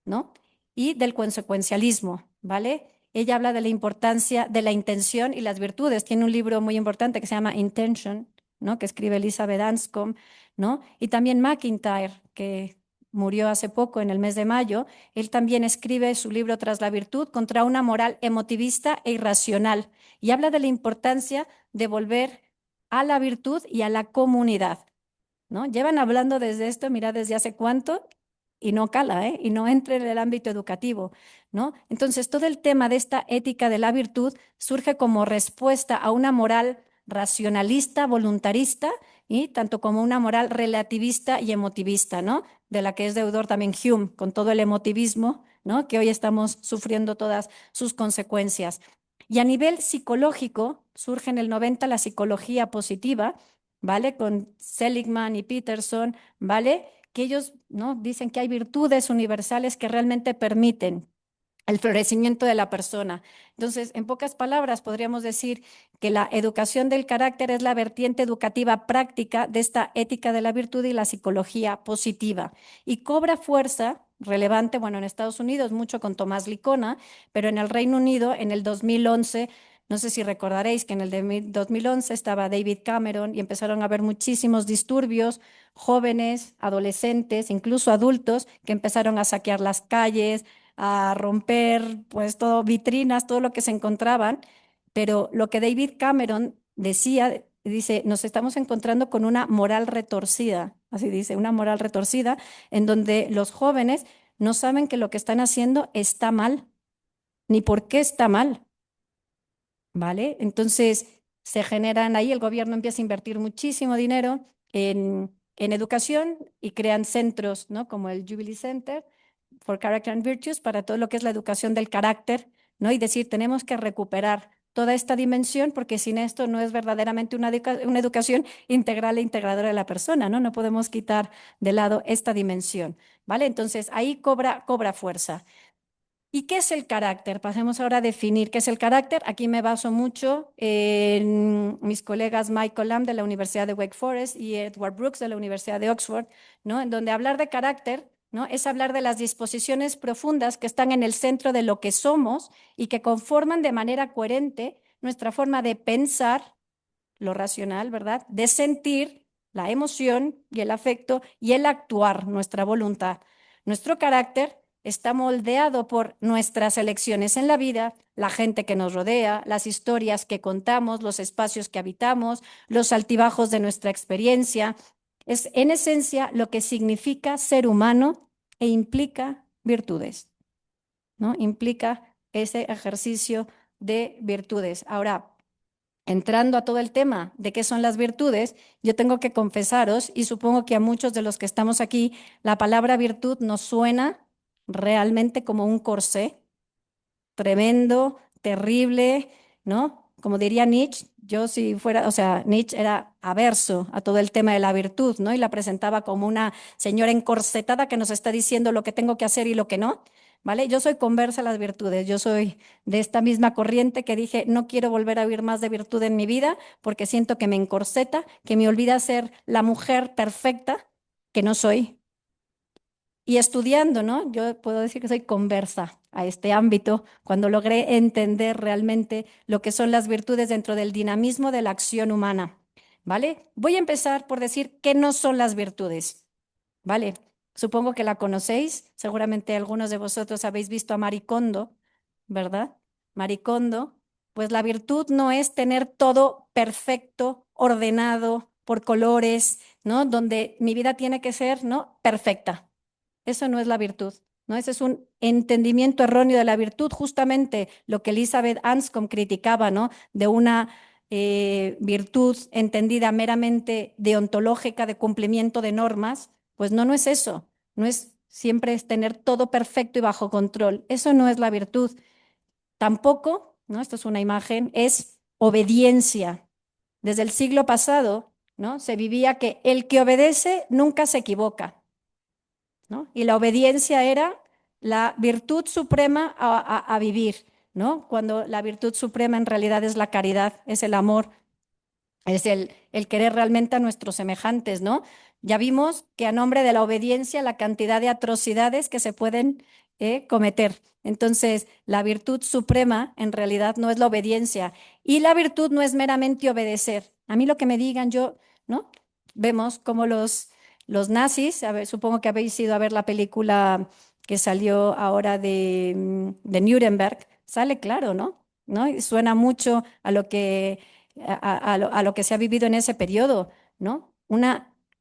¿no? Y del consecuencialismo, ¿vale? Ella habla de la importancia de la intención y las virtudes. Tiene un libro muy importante que se llama Intention, ¿no? Que escribe Elizabeth Anscombe, ¿no? Y también McIntyre, que murió hace poco, en el mes de mayo. Él también escribe su libro Tras la virtud, contra una moral emotivista e irracional, y habla de la importancia de volver a la virtud y a la comunidad, ¿no? Llevan hablando desde esto, mira, desde hace cuánto, y no cala, ¿eh? Y no entra en el ámbito educativo, ¿no? Entonces, todo el tema de esta ética de la virtud surge como respuesta a una moral racionalista, voluntarista, y tanto como una moral relativista y emotivista, ¿no? De la que es deudor también Hume, con todo el emotivismo, ¿no? Que hoy estamos sufriendo todas sus consecuencias. Y a nivel psicológico, surge en el 90 la psicología positiva, ¿vale? Con Seligman y Peterson, ¿vale? Que ellos, ¿no? Dicen que hay virtudes universales que realmente permiten el florecimiento de la persona. Entonces, en pocas palabras, podríamos decir que la educación del carácter es la vertiente educativa práctica de esta ética de la virtud y la psicología positiva. Y cobra fuerza relevante, bueno, en Estados Unidos mucho con Tomás Licona, pero en el Reino Unido en el 2011, no sé si recordaréis que en el 2011 estaba David Cameron y empezaron a haber muchísimos disturbios, jóvenes, adolescentes, incluso adultos, que empezaron a saquear las calles, a romper pues todo, vitrinas, todo lo que se encontraban, pero lo que David Cameron decía, dice, nos estamos encontrando con una moral retorcida, así dice, una moral retorcida, en donde los jóvenes no saben que lo que están haciendo está mal, ni por qué está mal, ¿vale? Entonces se generan ahí, el gobierno empieza a invertir muchísimo dinero en educación y crean centros, ¿no? Como el Jubilee Center for Character and Virtues para todo lo que es la educación del carácter, ¿no? Y decir, tenemos que recuperar toda esta dimensión porque sin esto no es verdaderamente una educación integral e integradora de la persona, ¿no? No podemos quitar de lado esta dimensión, ¿vale? Entonces ahí cobra fuerza. ¿Y qué es el carácter? Pasemos ahora a definir qué es el carácter. Aquí me baso mucho en mis colegas Michael Lamb de la Universidad de Wake Forest y Edward Brooks de la Universidad de Oxford, ¿no? En donde hablar de carácter, ¿no? Es hablar de las disposiciones profundas que están en el centro de lo que somos y que conforman de manera coherente nuestra forma de pensar, lo racional, ¿verdad? De sentir, la emoción y el afecto y el actuar, nuestra voluntad. Nuestro carácter está moldeado por nuestras elecciones en la vida, la gente que nos rodea, las historias que contamos, los espacios que habitamos, los altibajos de nuestra experiencia. Es en esencia lo que significa ser humano e implica virtudes, ¿no? Implica ese ejercicio de virtudes. Ahora, entrando a todo el tema de qué son las virtudes, yo tengo que confesaros, y supongo que a muchos de los que estamos aquí, la palabra virtud nos suena realmente como un corsé tremendo, terrible, ¿no? Como diría Nietzsche, yo si fuera, o sea, Nietzsche era averso a todo el tema de la virtud, ¿no? Y la presentaba como una señora encorsetada que nos está diciendo lo que tengo que hacer y lo que no, ¿vale? Yo soy conversa a las virtudes, yo soy de esta misma corriente que dije, no quiero volver a oír más de virtud en mi vida porque siento que me encorseta, que me olvida ser la mujer perfecta que no soy. Y estudiando, ¿no? Yo puedo decir que soy conversa a este ámbito cuando logré entender realmente lo que son las virtudes dentro del dinamismo de la acción humana, ¿vale? Voy a empezar por decir qué no son las virtudes, ¿vale? Supongo que la conocéis, seguramente algunos de vosotros habéis visto a Marie Kondo, ¿verdad? Marie Kondo, pues la virtud no es tener todo perfecto, ordenado, por colores, ¿no? Donde mi vida tiene que ser, ¿no? Perfecta. Eso no es la virtud, ¿no? Ese es un entendimiento erróneo de la virtud, justamente lo que Elizabeth Anscombe criticaba, ¿no? De una virtud entendida meramente deontológica, de cumplimiento de normas, pues no, no es eso, no es siempre es tener todo perfecto y bajo control, eso no es la virtud. Tampoco, ¿no? Esto es una imagen, es obediencia. Desde el siglo pasado, ¿no? Se vivía que el que obedece nunca se equivoca. ¿No? Y la obediencia era la virtud suprema a vivir, ¿no? Cuando la virtud suprema en realidad es la caridad, es el amor, es el querer realmente a nuestros semejantes, ¿no? Ya vimos que a nombre de la obediencia la cantidad de atrocidades que se pueden cometer. Entonces, la virtud suprema en realidad no es la obediencia y la virtud no es meramente obedecer. A mí lo que me digan, yo, ¿no? Vemos como los nazis, a ver, supongo que habéis ido a ver la película que salió ahora de Nuremberg, sale claro, ¿no? ¿No? Y suena mucho a lo que a lo que se ha vivido en ese periodo, ¿no?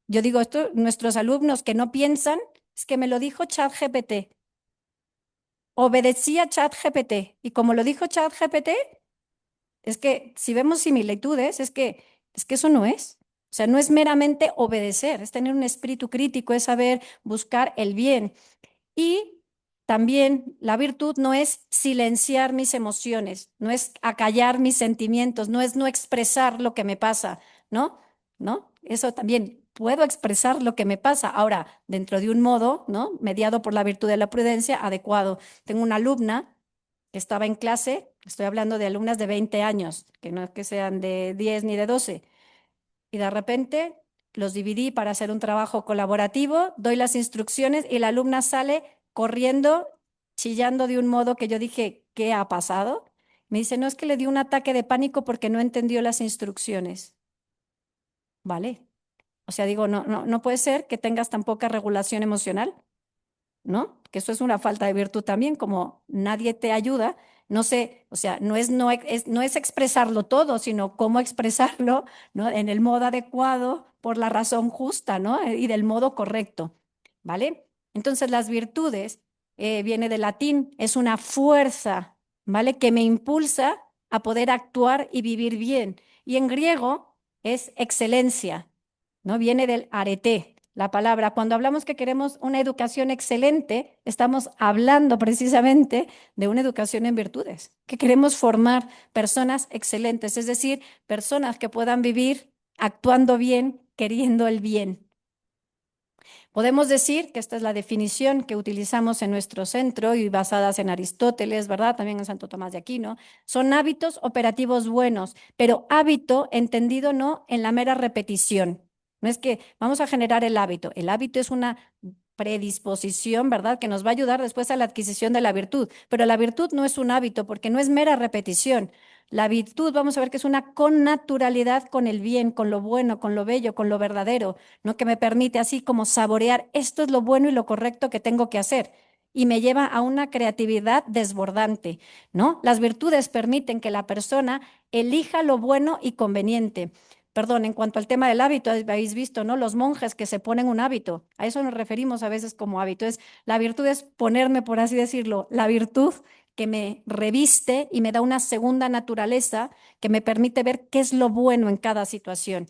Yo digo, esto, nuestros alumnos que no piensan, Es que me lo dijo ChatGPT. Obedecí a ChatGPT. Y como lo dijo ChatGPT, es que si vemos similitudes, es que eso no es. O sea, no es meramente obedecer, es tener un espíritu crítico, es saber buscar el bien. Y también la virtud no es silenciar mis emociones, no es acallar mis sentimientos, no es no expresar lo que me pasa, ¿no? ¿No? Eso también puedo expresar lo que me pasa. Ahora, dentro de un modo, ¿no? Mediado por la virtud de la prudencia, adecuado. Tengo una alumna que estaba en clase, estoy hablando de alumnas de 20 años, que no es que sean de 10 ni de 12, y de repente los dividí para hacer un trabajo colaborativo, doy las instrucciones y la alumna sale corriendo, chillando de un modo que yo dije, ¿qué ha pasado? Me dice, no, es que le dio un ataque de pánico porque no entendió las instrucciones. ¿Vale? O sea, digo, no puede ser que tengas tan poca regulación emocional, ¿no? Que eso es una falta de virtud también, como nadie te ayuda, no sé, o sea, no es expresarlo todo, sino cómo expresarlo, ¿no? En el modo adecuado, por la razón justa, ¿no? Y del modo correcto, ¿vale? Entonces, las virtudes, viene del latín, es una fuerza, ¿vale? Que me impulsa a poder actuar y vivir bien. Y en griego es excelencia, ¿no? Viene del arete, la palabra. Cuando hablamos que queremos una educación excelente, estamos hablando precisamente de una educación en virtudes, que queremos formar personas excelentes, es decir, personas que puedan vivir actuando bien, queriendo el bien. Podemos decir que esta es la definición que utilizamos en nuestro centro y basadas en Aristóteles, ¿verdad? También en Santo Tomás de Aquino. Son hábitos operativos buenos, pero hábito entendido no en la mera repetición. No es que vamos a generar el hábito. El hábito es una predisposición, ¿verdad? Que nos va a ayudar después a la adquisición de la virtud. Pero la virtud no es un hábito porque no es mera repetición. La virtud, vamos a ver que es una connaturalidad con el bien, con lo bueno, con lo bello, con lo verdadero, ¿no? Que me permite así como saborear, esto es lo bueno y lo correcto que tengo que hacer. Y me lleva a una creatividad desbordante, ¿no? Las virtudes permiten que la persona elija lo bueno y conveniente. Perdón, en cuanto al tema del hábito, habéis visto, ¿no? Los monjes que se ponen un hábito, a eso nos referimos a veces como hábito. La virtud es ponerme, por así decirlo, la virtud que me reviste y me da una segunda naturaleza que me permite ver qué es lo bueno en cada situación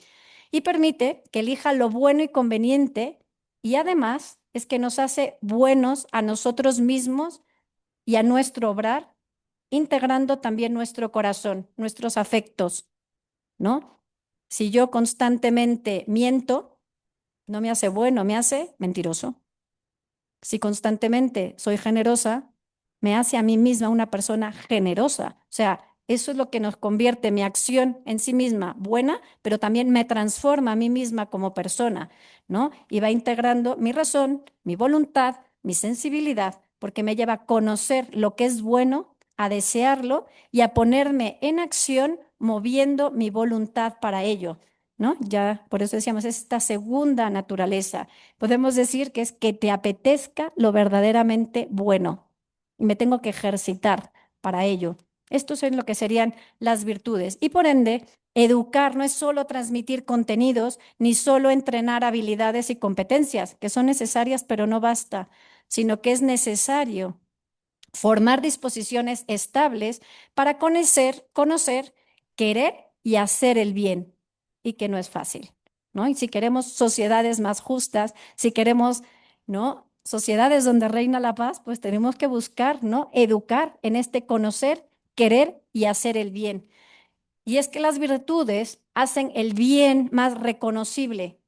y permite que elija lo bueno y conveniente y además es que nos hace buenos a nosotros mismos y a nuestro obrar, integrando también nuestro corazón, nuestros afectos, ¿no? Si yo constantemente miento, no me hace bueno, me hace mentiroso. Si constantemente soy generosa, me hace a mí misma una persona generosa. O sea, eso es lo que nos convierte mi acción en sí misma buena, pero también me transforma a mí misma como persona, ¿no? Y va integrando mi razón, mi voluntad, mi sensibilidad, porque me lleva a conocer lo que es bueno, a desearlo y a ponerme en acción moviendo mi voluntad para ello, ¿no? Ya por eso decíamos, esta segunda naturaleza. Podemos decir que es que te apetezca lo verdaderamente bueno y me tengo que ejercitar para ello. Esto es lo que serían las virtudes. Y por ende, educar no es solo transmitir contenidos, ni solo entrenar habilidades y competencias, que son necesarias, pero no basta, sino que es necesario formar disposiciones estables para conocer, querer y hacer el bien, y que no es fácil, ¿no? Y si queremos sociedades más justas, si queremos, ¿no? Sociedades donde reina la paz, pues tenemos que buscar, ¿no? Educar en este conocer, querer y hacer el bien. Y es que las virtudes hacen el bien más reconocible,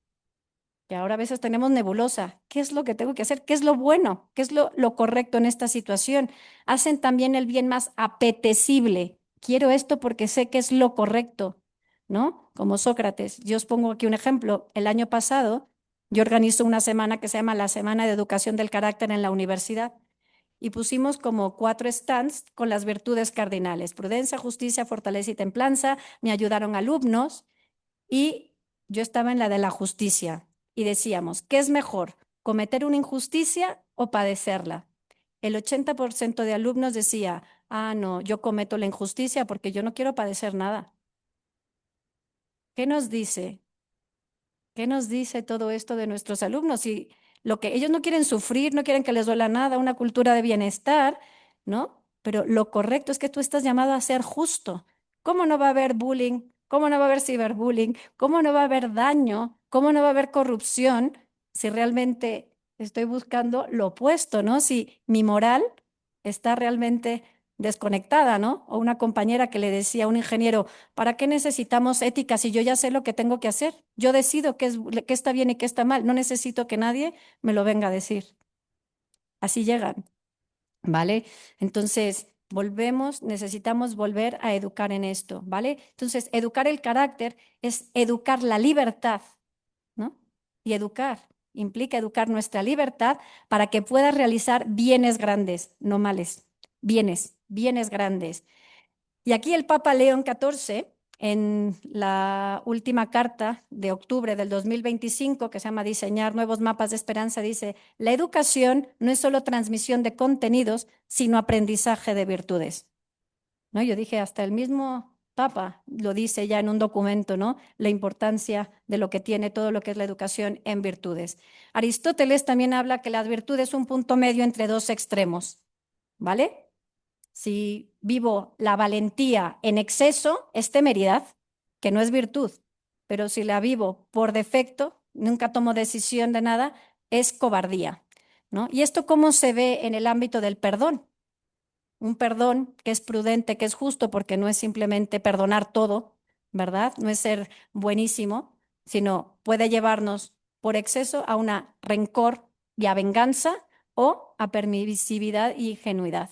que ahora a veces tenemos nebulosa. ¿Qué es lo que tengo que hacer? ¿Qué es lo bueno? ¿Qué es lo correcto en esta situación? Hacen también el bien más apetecible. Quiero esto porque sé que es lo correcto, ¿no? Como Sócrates. Yo os pongo aquí un ejemplo. El año pasado yo organizo una semana que se llama la Semana de Educación del Carácter en la universidad y pusimos como 4 stands con las virtudes cardinales: prudencia, justicia, fortaleza y templanza. Me ayudaron alumnos y yo estaba en la de la justicia y decíamos, ¿qué es mejor, cometer una injusticia o padecerla? El 80% de alumnos decía, no, yo cometo la injusticia porque yo no quiero padecer nada. ¿Qué nos dice? ¿Qué nos dice todo esto de nuestros alumnos? Y lo que ellos no quieren sufrir, no quieren que les duela nada, una cultura de bienestar, ¿no? Pero lo correcto es que tú estás llamado a ser justo. ¿Cómo no va a haber bullying? ¿Cómo no va a haber ciberbullying? ¿Cómo no va a haber daño? ¿Cómo no va a haber corrupción si realmente estoy buscando lo opuesto, ¿no? Si mi moral está realmente desconectada, ¿no? O una compañera que le decía a un ingeniero, ¿para qué necesitamos ética si yo ya sé lo que tengo que hacer? Yo decido qué está bien y qué está mal. No necesito que nadie me lo venga a decir. Así llegan, ¿vale? Entonces, necesitamos volver a educar en esto, ¿vale? Entonces, educar el carácter es educar la libertad, ¿no? Y educar implica educar nuestra libertad para que pueda realizar bienes grandes, no males, bienes grandes. Y aquí el Papa León XIV, en la última carta de octubre del 2025, que se llama Diseñar nuevos mapas de esperanza, dice, la educación no es solo transmisión de contenidos, sino aprendizaje de virtudes. ¿No? Yo dije, hasta el mismo Papa lo dice ya en un documento, ¿no? La importancia de lo que tiene todo lo que es la educación en virtudes. Aristóteles también habla que la virtud es un punto medio entre dos extremos, ¿vale? Si vivo la valentía en exceso, es temeridad, que no es virtud, pero si la vivo por defecto, nunca tomo decisión de nada, es cobardía, ¿no? ¿Y esto cómo se ve en el ámbito del perdón? Un perdón que es prudente, que es justo, porque no es simplemente perdonar todo, ¿verdad? No es ser buenísimo, sino puede llevarnos por exceso a una rencor y a venganza o a permisividad y ingenuidad,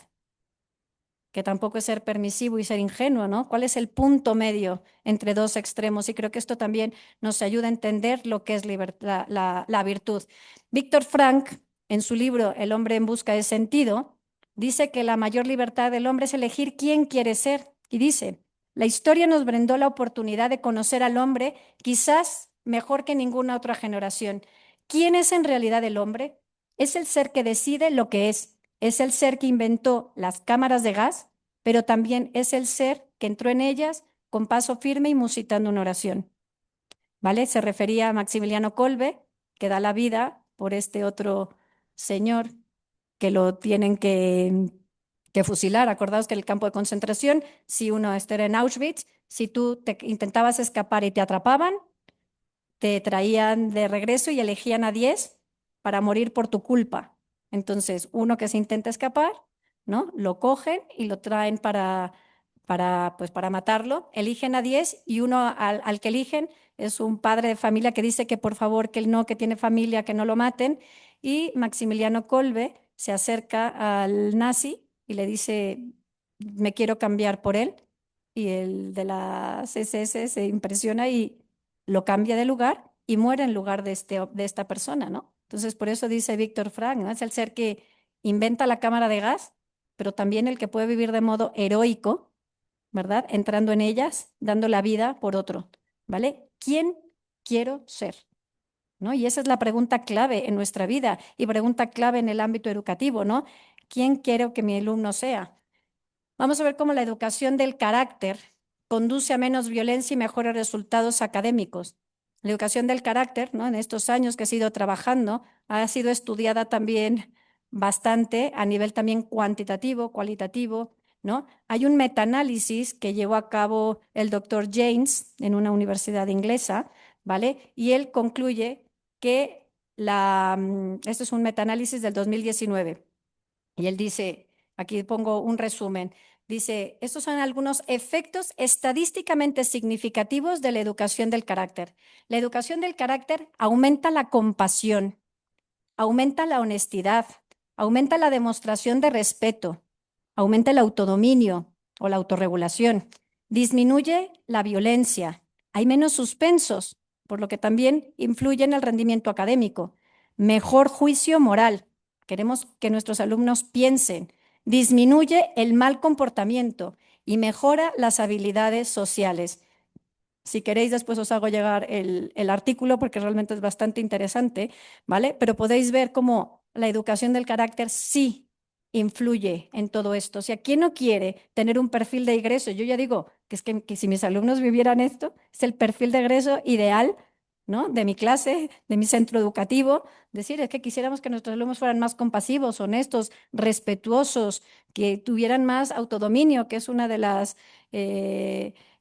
que tampoco es ser permisivo y ser ingenuo, ¿no? ¿Cuál es el punto medio entre dos extremos? Y creo que esto también nos ayuda a entender lo que es la virtud. Víctor Frank, en su libro El hombre en busca de sentido, dice que la mayor libertad del hombre es elegir quién quiere ser. Y dice, la historia nos brindó la oportunidad de conocer al hombre quizás mejor que ninguna otra generación. ¿Quién es en realidad el hombre? Es el ser que decide lo que es el ser que inventó las cámaras de gas, pero también es el ser que entró en ellas con paso firme y musitando una oración. ¿Vale? Se refería a Maximiliano Kolbe, que da la vida por este otro señor que lo tienen que fusilar. Acordaos que en el campo de concentración, si uno era en Auschwitz, si tú te intentabas escapar y te atrapaban, te traían de regreso y elegían a 10 para morir por tu culpa. Entonces, uno que se intenta escapar, ¿no? Lo cogen y lo traen pues, para matarlo. Eligen a 10 y uno al que eligen es un padre de familia que dice que por favor, que él no, que tiene familia, que no lo maten. Y Maximiliano Kolbe se acerca al nazi y le dice, me quiero cambiar por él. Y el de la SS se impresiona y lo cambia de lugar y muere en lugar de esta persona, ¿no? Entonces, por eso dice Víctor Frank, ¿no? Es el ser que inventa la cámara de gas, pero también el que puede vivir de modo heroico, ¿verdad? Entrando en ellas, dando la vida por otro, ¿vale? ¿Quién quiero ser? ¿No? Y esa es la pregunta clave en nuestra vida y pregunta clave en el ámbito educativo, ¿no? ¿Quién quiero que mi alumno sea? Vamos a ver cómo la educación del carácter conduce a menos violencia y mejores resultados académicos. La educación del carácter, ¿no? En estos años que he ido trabajando, ha sido estudiada también bastante a nivel también cuantitativo, cualitativo, ¿no? Hay un metaanálisis que llevó a cabo el doctor James en una universidad inglesa, ¿vale? Y él concluye que esto es un metaanálisis del 2019, y él dice, aquí pongo un resumen, dice, estos son algunos efectos estadísticamente significativos de la educación del carácter. La educación del carácter aumenta la compasión, aumenta la honestidad, aumenta la demostración de respeto, aumenta el autodominio o la autorregulación, disminuye la violencia, hay menos suspensos, por lo que también influye en el rendimiento académico, mejor juicio moral. Queremos que nuestros alumnos piensen, disminuye el mal comportamiento y mejora las habilidades sociales. Si queréis, después os hago llegar el artículo porque realmente es bastante interesante, ¿vale? Pero podéis ver cómo la educación del carácter sí influye en todo esto. Si aquí no quiere tener un perfil de egreso, yo ya digo que es que si mis alumnos vivieran esto, es el perfil de egreso ideal, ¿no? De mi clase, de mi centro educativo, decir, es que quisiéramos que nuestros alumnos fueran más compasivos, honestos, respetuosos, que tuvieran más autodominio, que es una de las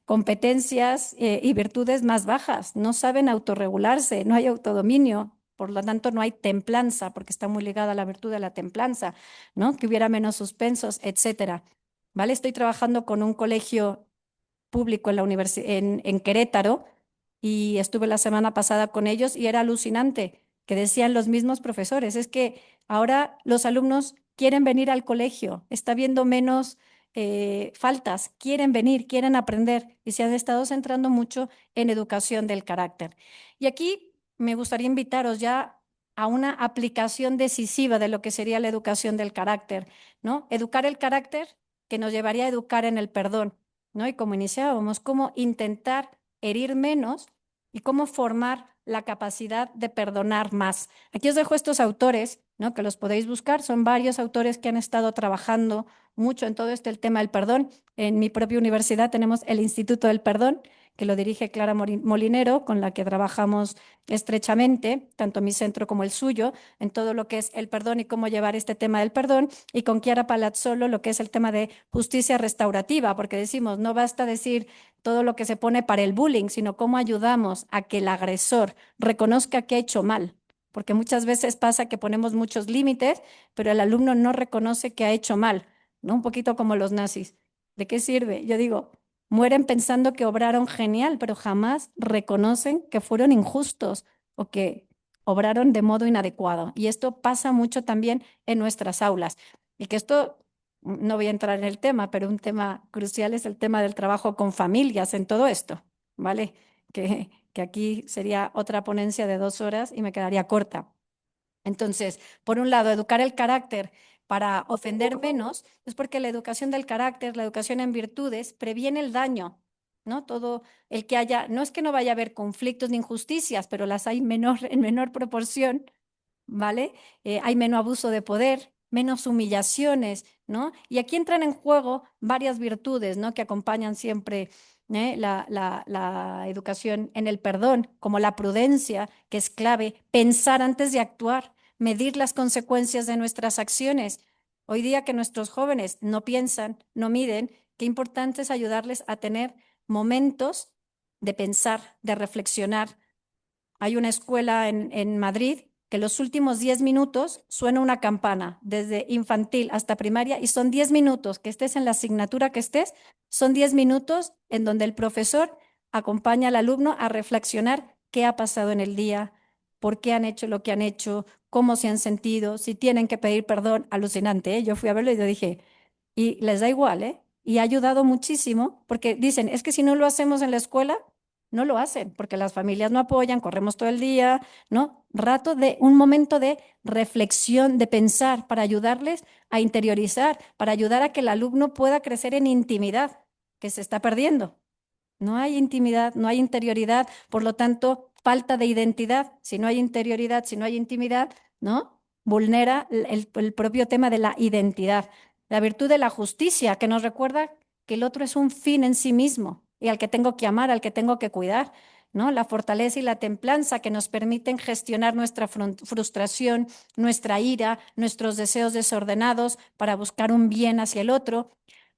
competencias y virtudes más bajas. No saben autorregularse, no hay autodominio. Por lo tanto, no hay templanza, porque está muy ligada a la virtud de la templanza, ¿no? Que hubiera menos suspensos, etcétera. ¿Vale? Estoy trabajando con un colegio público en la en Querétaro y estuve la semana pasada con ellos y era alucinante que decían los mismos profesores, es que ahora los alumnos quieren venir al colegio, está viendo menos faltas, quieren venir, quieren aprender y se han estado centrando mucho en educación del carácter. Y aquí me gustaría invitaros ya a una aplicación decisiva de lo que sería la educación del carácter, ¿no? Educar el carácter que nos llevaría a educar en el perdón, ¿no? Y como iniciábamos, cómo intentar herir menos y cómo formar la capacidad de perdonar más. Aquí os dejo estos autores, ¿no? Que los podéis buscar. Son varios autores que han estado trabajando mucho en todo el tema del perdón. En mi propia universidad tenemos el Instituto del Perdón, que lo dirige Clara Molinero, con la que trabajamos estrechamente, tanto mi centro como el suyo, en todo lo que es el perdón y cómo llevar este tema del perdón, y con Chiara Palazzolo lo que es el tema de justicia restaurativa, porque decimos, no basta decir todo lo que se pone para el bullying, sino cómo ayudamos a que el agresor reconozca que ha hecho mal. Porque muchas veces pasa que ponemos muchos límites, pero el alumno no reconoce que ha hecho mal, ¿no? Un poquito como los nazis. ¿De qué sirve? Yo digo, mueren pensando que obraron genial, pero jamás reconocen que fueron injustos o que obraron de modo inadecuado. Y esto pasa mucho también en nuestras aulas. Y que esto, no voy a entrar en el tema, pero un tema crucial es el tema del trabajo con familias en todo esto, ¿vale? Que aquí sería otra ponencia de 2 horas y me quedaría corta. Entonces, por un lado, educar el carácter para ofender menos, es porque la educación del carácter, la educación en virtudes, previene el daño, ¿no? Todo el que haya, no es que no vaya a haber conflictos ni injusticias, pero las hay en menor proporción, ¿vale? Hay menos abuso de poder, menos humillaciones, ¿no? Y aquí entran en juego varias virtudes, ¿no? Que acompañan siempre la educación en el perdón, como la prudencia, que es clave, pensar antes de actuar, medir las consecuencias de nuestras acciones. Hoy día que nuestros jóvenes no piensan, no miden, qué importante es ayudarles a tener momentos de pensar, de reflexionar. Hay una escuela en Madrid que los últimos 10 minutos suena una campana, desde infantil hasta primaria, y son 10 minutos, que estés en la asignatura que estés, son 10 minutos en donde el profesor acompaña al alumno a reflexionar qué ha pasado en el día, por qué han hecho lo que han hecho, cómo se han sentido, si tienen que pedir perdón. Alucinante, ¿eh? Yo fui a verlo y yo dije, y les da igual, ¿eh? Y ha ayudado muchísimo, porque dicen, es que si no lo hacemos en la escuela, no lo hacen, porque las familias no apoyan, corremos todo el día, ¿no? Un momento de reflexión, de pensar, para ayudarles a interiorizar, para ayudar a que el alumno pueda crecer en intimidad, que se está perdiendo. No hay intimidad, no hay interioridad, por lo tanto, falta de identidad. Si no hay interioridad, si no hay intimidad, ¿no? Vulnera el propio tema de la identidad. La virtud de la justicia, que nos recuerda que el otro es un fin en sí mismo y al que tengo que amar, al que tengo que cuidar, ¿no? La fortaleza y la templanza que nos permiten gestionar nuestra frustración, nuestra ira, nuestros deseos desordenados para buscar un bien hacia el otro.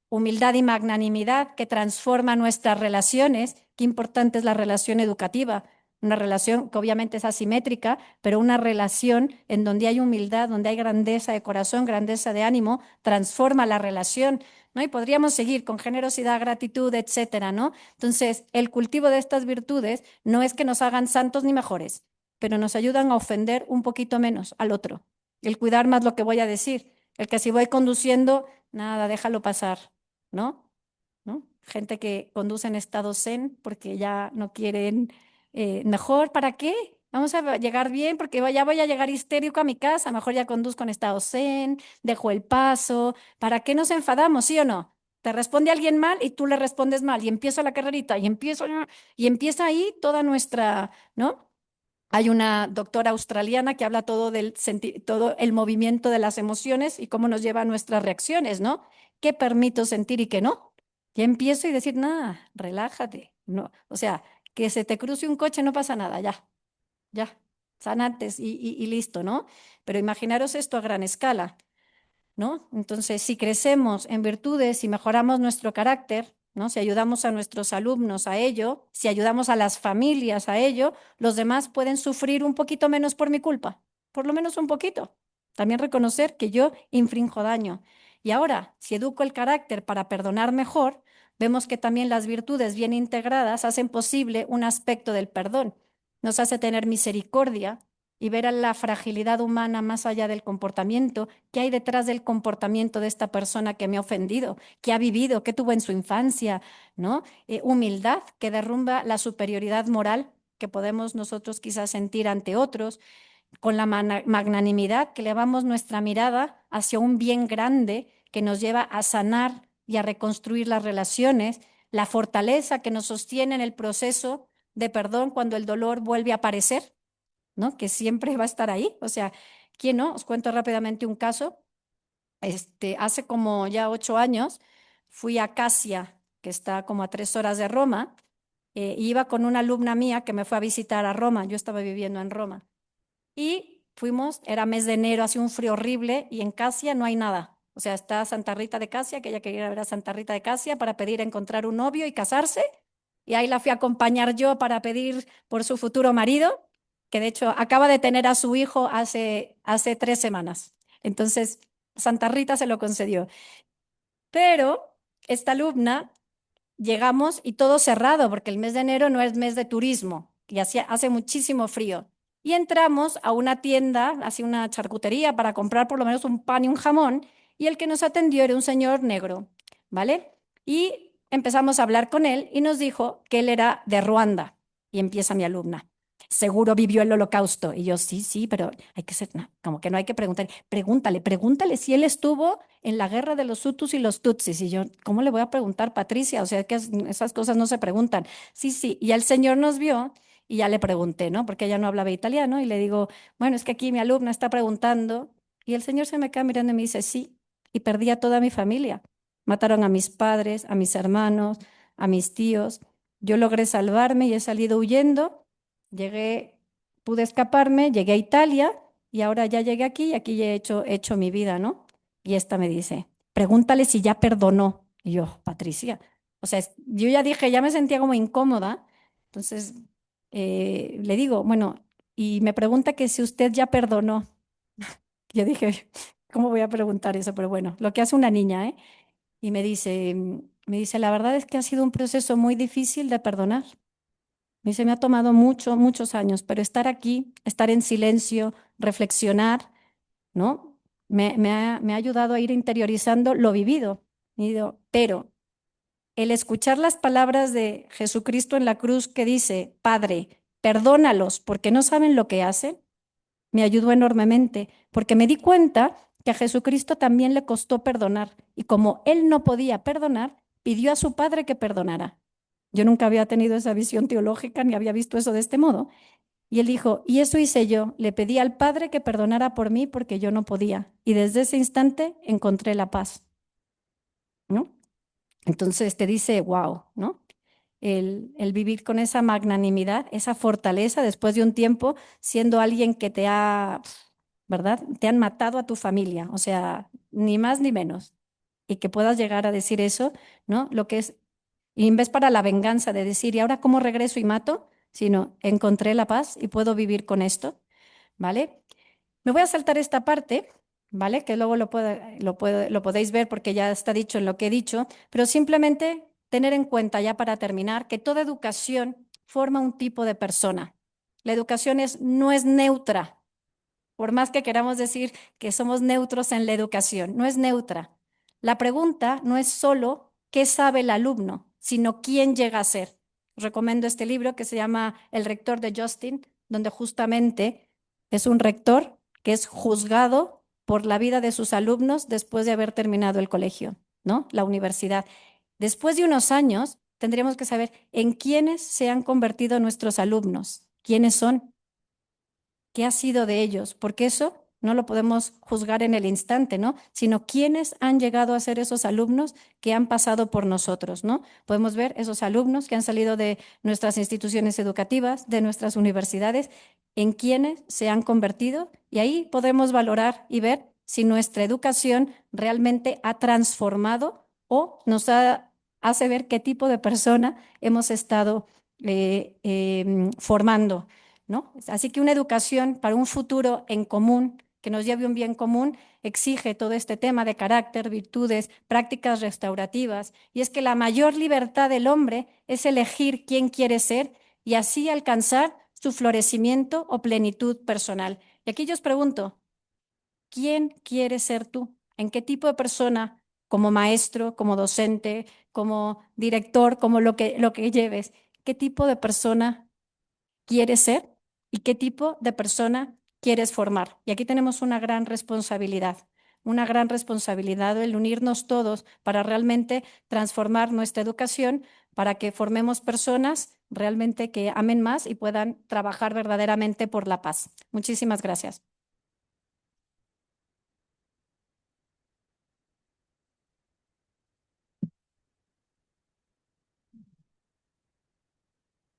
Humildad y magnanimidad que transforma nuestras relaciones. Qué importante es la relación educativa. Una relación que obviamente es asimétrica, pero una relación en donde hay humildad, donde hay grandeza de corazón, grandeza de ánimo, transforma la relación, ¿no? Y podríamos seguir con generosidad, gratitud, etcétera, ¿no? Entonces, el cultivo de estas virtudes no es que nos hagan santos ni mejores, pero nos ayudan a ofender un poquito menos al otro. El cuidar más lo que voy a decir. El que si voy conduciendo, nada, déjalo pasar, ¿no? ¿No? Gente que conduce en estado zen porque ya no quieren, mejor, ¿para qué? Vamos a llegar bien porque ya voy a llegar histérico a mi casa, mejor ya conduzco en estado zen, dejo el paso. ¿Para qué nos enfadamos, sí o no? Te responde alguien mal y tú le respondes mal y empiezo la carrerita y empieza ahí toda nuestra, ¿no? Hay una doctora australiana que habla todo el movimiento de las emociones y cómo nos lleva a nuestras reacciones, ¿no? ¿Qué permito sentir y qué no? Ya empiezo y decir, nada, relájate, no, o sea, que se te cruce un coche no pasa nada, ya, ya, sanantes y listo, ¿no? Pero imaginaros esto a gran escala, ¿no? Entonces, si crecemos en virtudes y mejoramos nuestro carácter, ¿no? Si ayudamos a nuestros alumnos a ello, si ayudamos a las familias a ello, los demás pueden sufrir un poquito menos por mi culpa, por lo menos un poquito. También reconocer que yo infrinjo daño. Y ahora, si educo el carácter para perdonar mejor, vemos que también las virtudes bien integradas hacen posible un aspecto del perdón. Nos hace tener misericordia y ver a la fragilidad humana más allá del comportamiento, qué hay detrás del comportamiento de esta persona que me ha ofendido, qué ha vivido, qué tuvo en su infancia, ¿no? Humildad que derrumba la superioridad moral que podemos nosotros quizás sentir ante otros, con la magnanimidad que elevamos nuestra mirada hacia un bien grande que nos lleva a sanar y a reconstruir las relaciones, la fortaleza que nos sostiene en el proceso de perdón cuando el dolor vuelve a aparecer, ¿no? Que siempre va a estar ahí. O sea, ¿quién no? Os cuento rápidamente un caso. Hace como ya 8 años fui a Casia, que está como a 3 horas de Roma, iba con una alumna mía que me fue a visitar a Roma. Yo estaba viviendo en Roma. Y fuimos, era mes de enero, hacía un frío horrible y en Casia no hay nada. O sea, está Santa Rita de Casia, que ella quería ir a ver a Santa Rita de Casia para pedir encontrar un novio y casarse. Y ahí la fui a acompañar yo para pedir por su futuro marido, que de hecho acaba de tener a su hijo hace 3 semanas. Entonces, Santa Rita se lo concedió. Pero esta alumna llegamos y todo cerrado, porque el mes de enero no es mes de turismo y hace muchísimo frío. Y entramos a una tienda, así una charcutería, para comprar por lo menos un pan y un jamón, y el que nos atendió era un señor negro, ¿vale? Y empezamos a hablar con él y nos dijo que él era de Ruanda. Y empieza mi alumna. Seguro vivió el holocausto. Y yo, sí, sí, pero hay que ser, no, como que no hay que preguntar. Pregúntale si él estuvo en la guerra de los Hutus y los Tutsis. Y yo, ¿cómo le voy a preguntar, Patricia? O sea, que esas cosas no se preguntan. Sí, sí. Y el señor nos vio y ya le pregunté, ¿no? Porque ella no hablaba italiano. Y le digo, bueno, es que aquí mi alumna está preguntando. Y el señor se me queda mirando y me dice, sí. Y perdí a toda mi familia. Mataron a mis padres, a mis hermanos, a mis tíos. Yo logré salvarme y he salido huyendo. Llegué, pude escaparme, llegué a Italia y ahora ya llegué aquí y aquí ya he hecho mi vida, ¿no? Y esta me dice, pregúntale si ya perdonó. Y yo, Patricia, o sea, yo ya dije, ya me sentía como incómoda. Entonces, le digo, bueno, y me pregunta que si usted ya perdonó. Yo dije, ¿cómo voy a preguntar eso? Pero bueno, lo que hace una niña, ¿eh? Y me dice, la verdad es que ha sido un proceso muy difícil de perdonar. Me dice, me ha tomado muchos años, pero estar aquí, estar en silencio, reflexionar, ¿no? Me ha ayudado a ir interiorizando lo vivido. Y digo, pero el escuchar las palabras de Jesucristo en la cruz que dice, Padre, perdónalos porque no saben lo que hacen, me ayudó enormemente, porque me di cuenta que a Jesucristo también le costó perdonar. Y como él no podía perdonar, pidió a su Padre que perdonara. Yo nunca había tenido esa visión teológica ni había visto eso de este modo. Y él dijo, y eso hice yo, le pedí al Padre que perdonara por mí porque yo no podía. Y desde ese instante encontré la paz, ¿no? Entonces te dice, wow, ¿no? El vivir con esa magnanimidad, esa fortaleza después de un tiempo siendo alguien que te ha, ¿verdad? Te han matado a tu familia, o sea, ni más ni menos. Y que puedas llegar a decir eso, ¿no? Lo que es, y en vez para la venganza de decir, ¿y ahora cómo regreso y mato? Sino, encontré la paz y puedo vivir con esto, ¿vale? Me voy a saltar esta parte, ¿vale? Que luego lo podéis ver porque ya está dicho en lo que he dicho, pero simplemente tener en cuenta ya para terminar que toda educación forma un tipo de persona. La educación no es neutra, por más que queramos decir que somos neutros en la educación, no es neutra. La pregunta no es solo qué sabe el alumno, sino quién llega a ser. Os recomiendo este libro que se llama El rector de Justin, donde justamente es un rector que es juzgado por la vida de sus alumnos después de haber terminado el colegio, ¿no? La universidad. Después de unos años, tendríamos que saber en quiénes se han convertido nuestros alumnos, quiénes son, qué ha sido de ellos, porque eso no lo podemos juzgar en el instante, ¿no? Sino quiénes han llegado a ser esos alumnos que han pasado por nosotros, ¿no? Podemos ver esos alumnos que han salido de nuestras instituciones educativas, de nuestras universidades, en quiénes se han convertido, y ahí podemos valorar y ver si nuestra educación realmente ha transformado o nos hace ver qué tipo de persona hemos estado formando, ¿no? Así que una educación para un futuro en común, que nos lleve a un bien común, exige todo este tema de carácter, virtudes, prácticas restaurativas. Y es que la mayor libertad del hombre es elegir quién quiere ser y así alcanzar su florecimiento o plenitud personal. Y aquí yo os pregunto, ¿quién quieres ser tú? ¿En qué tipo de persona, como maestro, como docente, como director, como lo que lleves, qué tipo de persona quieres ser y qué tipo de persona quieres formar? Y aquí tenemos una gran responsabilidad el unirnos todos para realmente transformar nuestra educación, para que formemos personas realmente que amen más y puedan trabajar verdaderamente por la paz. Muchísimas gracias.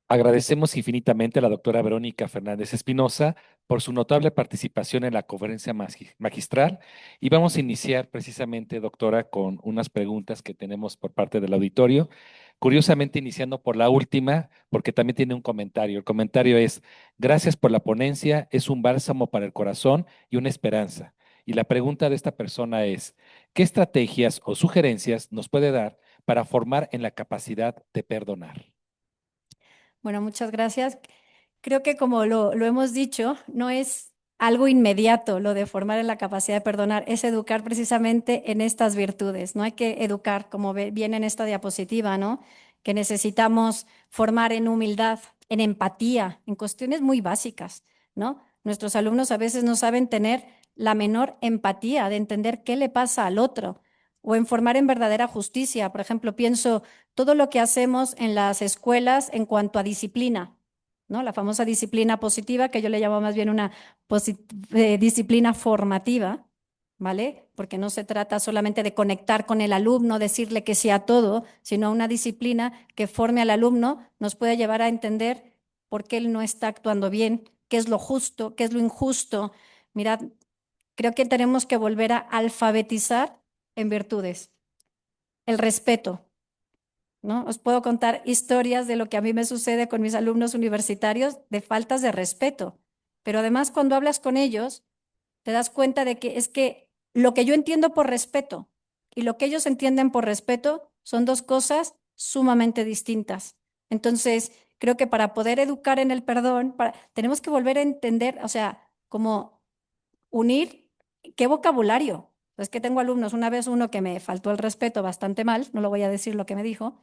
Agradecemos infinitamente a la doctora Verónica Fernández Espinosa por su notable participación en la conferencia magistral y vamos a iniciar precisamente, doctora, con unas preguntas que tenemos por parte del auditorio. Curiosamente, iniciando por la última, porque también tiene un comentario. El comentario es, gracias por la ponencia, es un bálsamo para el corazón y una esperanza. Y la pregunta de esta persona es, ¿qué estrategias o sugerencias nos puede dar para formar en la capacidad de perdonar? Bueno, muchas gracias. Creo que como lo hemos dicho, no es algo inmediato lo de formar en la capacidad de perdonar, es educar precisamente en estas virtudes. No hay que educar, como viene en esta diapositiva, ¿no? Que necesitamos formar en humildad, en empatía, en cuestiones muy básicas, ¿no? Nuestros alumnos a veces no saben tener la menor empatía de entender qué le pasa al otro o en formar en verdadera justicia. Por ejemplo, pienso todo lo que hacemos en las escuelas en cuanto a disciplina, ¿no? La famosa disciplina positiva, que yo le llamo más bien una disciplina formativa, ¿vale? Porque no se trata solamente de conectar con el alumno, decirle que sí a todo, sino una disciplina que forme al alumno, nos puede llevar a entender por qué él no está actuando bien, qué es lo justo, qué es lo injusto. Mirad, creo que tenemos que volver a alfabetizar en virtudes. El respeto, ¿no? Os puedo contar historias de lo que a mí me sucede con mis alumnos universitarios de faltas de respeto, pero además cuando hablas con ellos te das cuenta de que es que lo que yo entiendo por respeto y lo que ellos entienden por respeto son dos cosas sumamente distintas. Entonces, creo que para poder educar en el perdón, tenemos que volver a entender, o sea, como unir qué vocabulario. Es que tengo alumnos, una vez uno que me faltó el respeto bastante mal, no lo voy a decir lo que me dijo,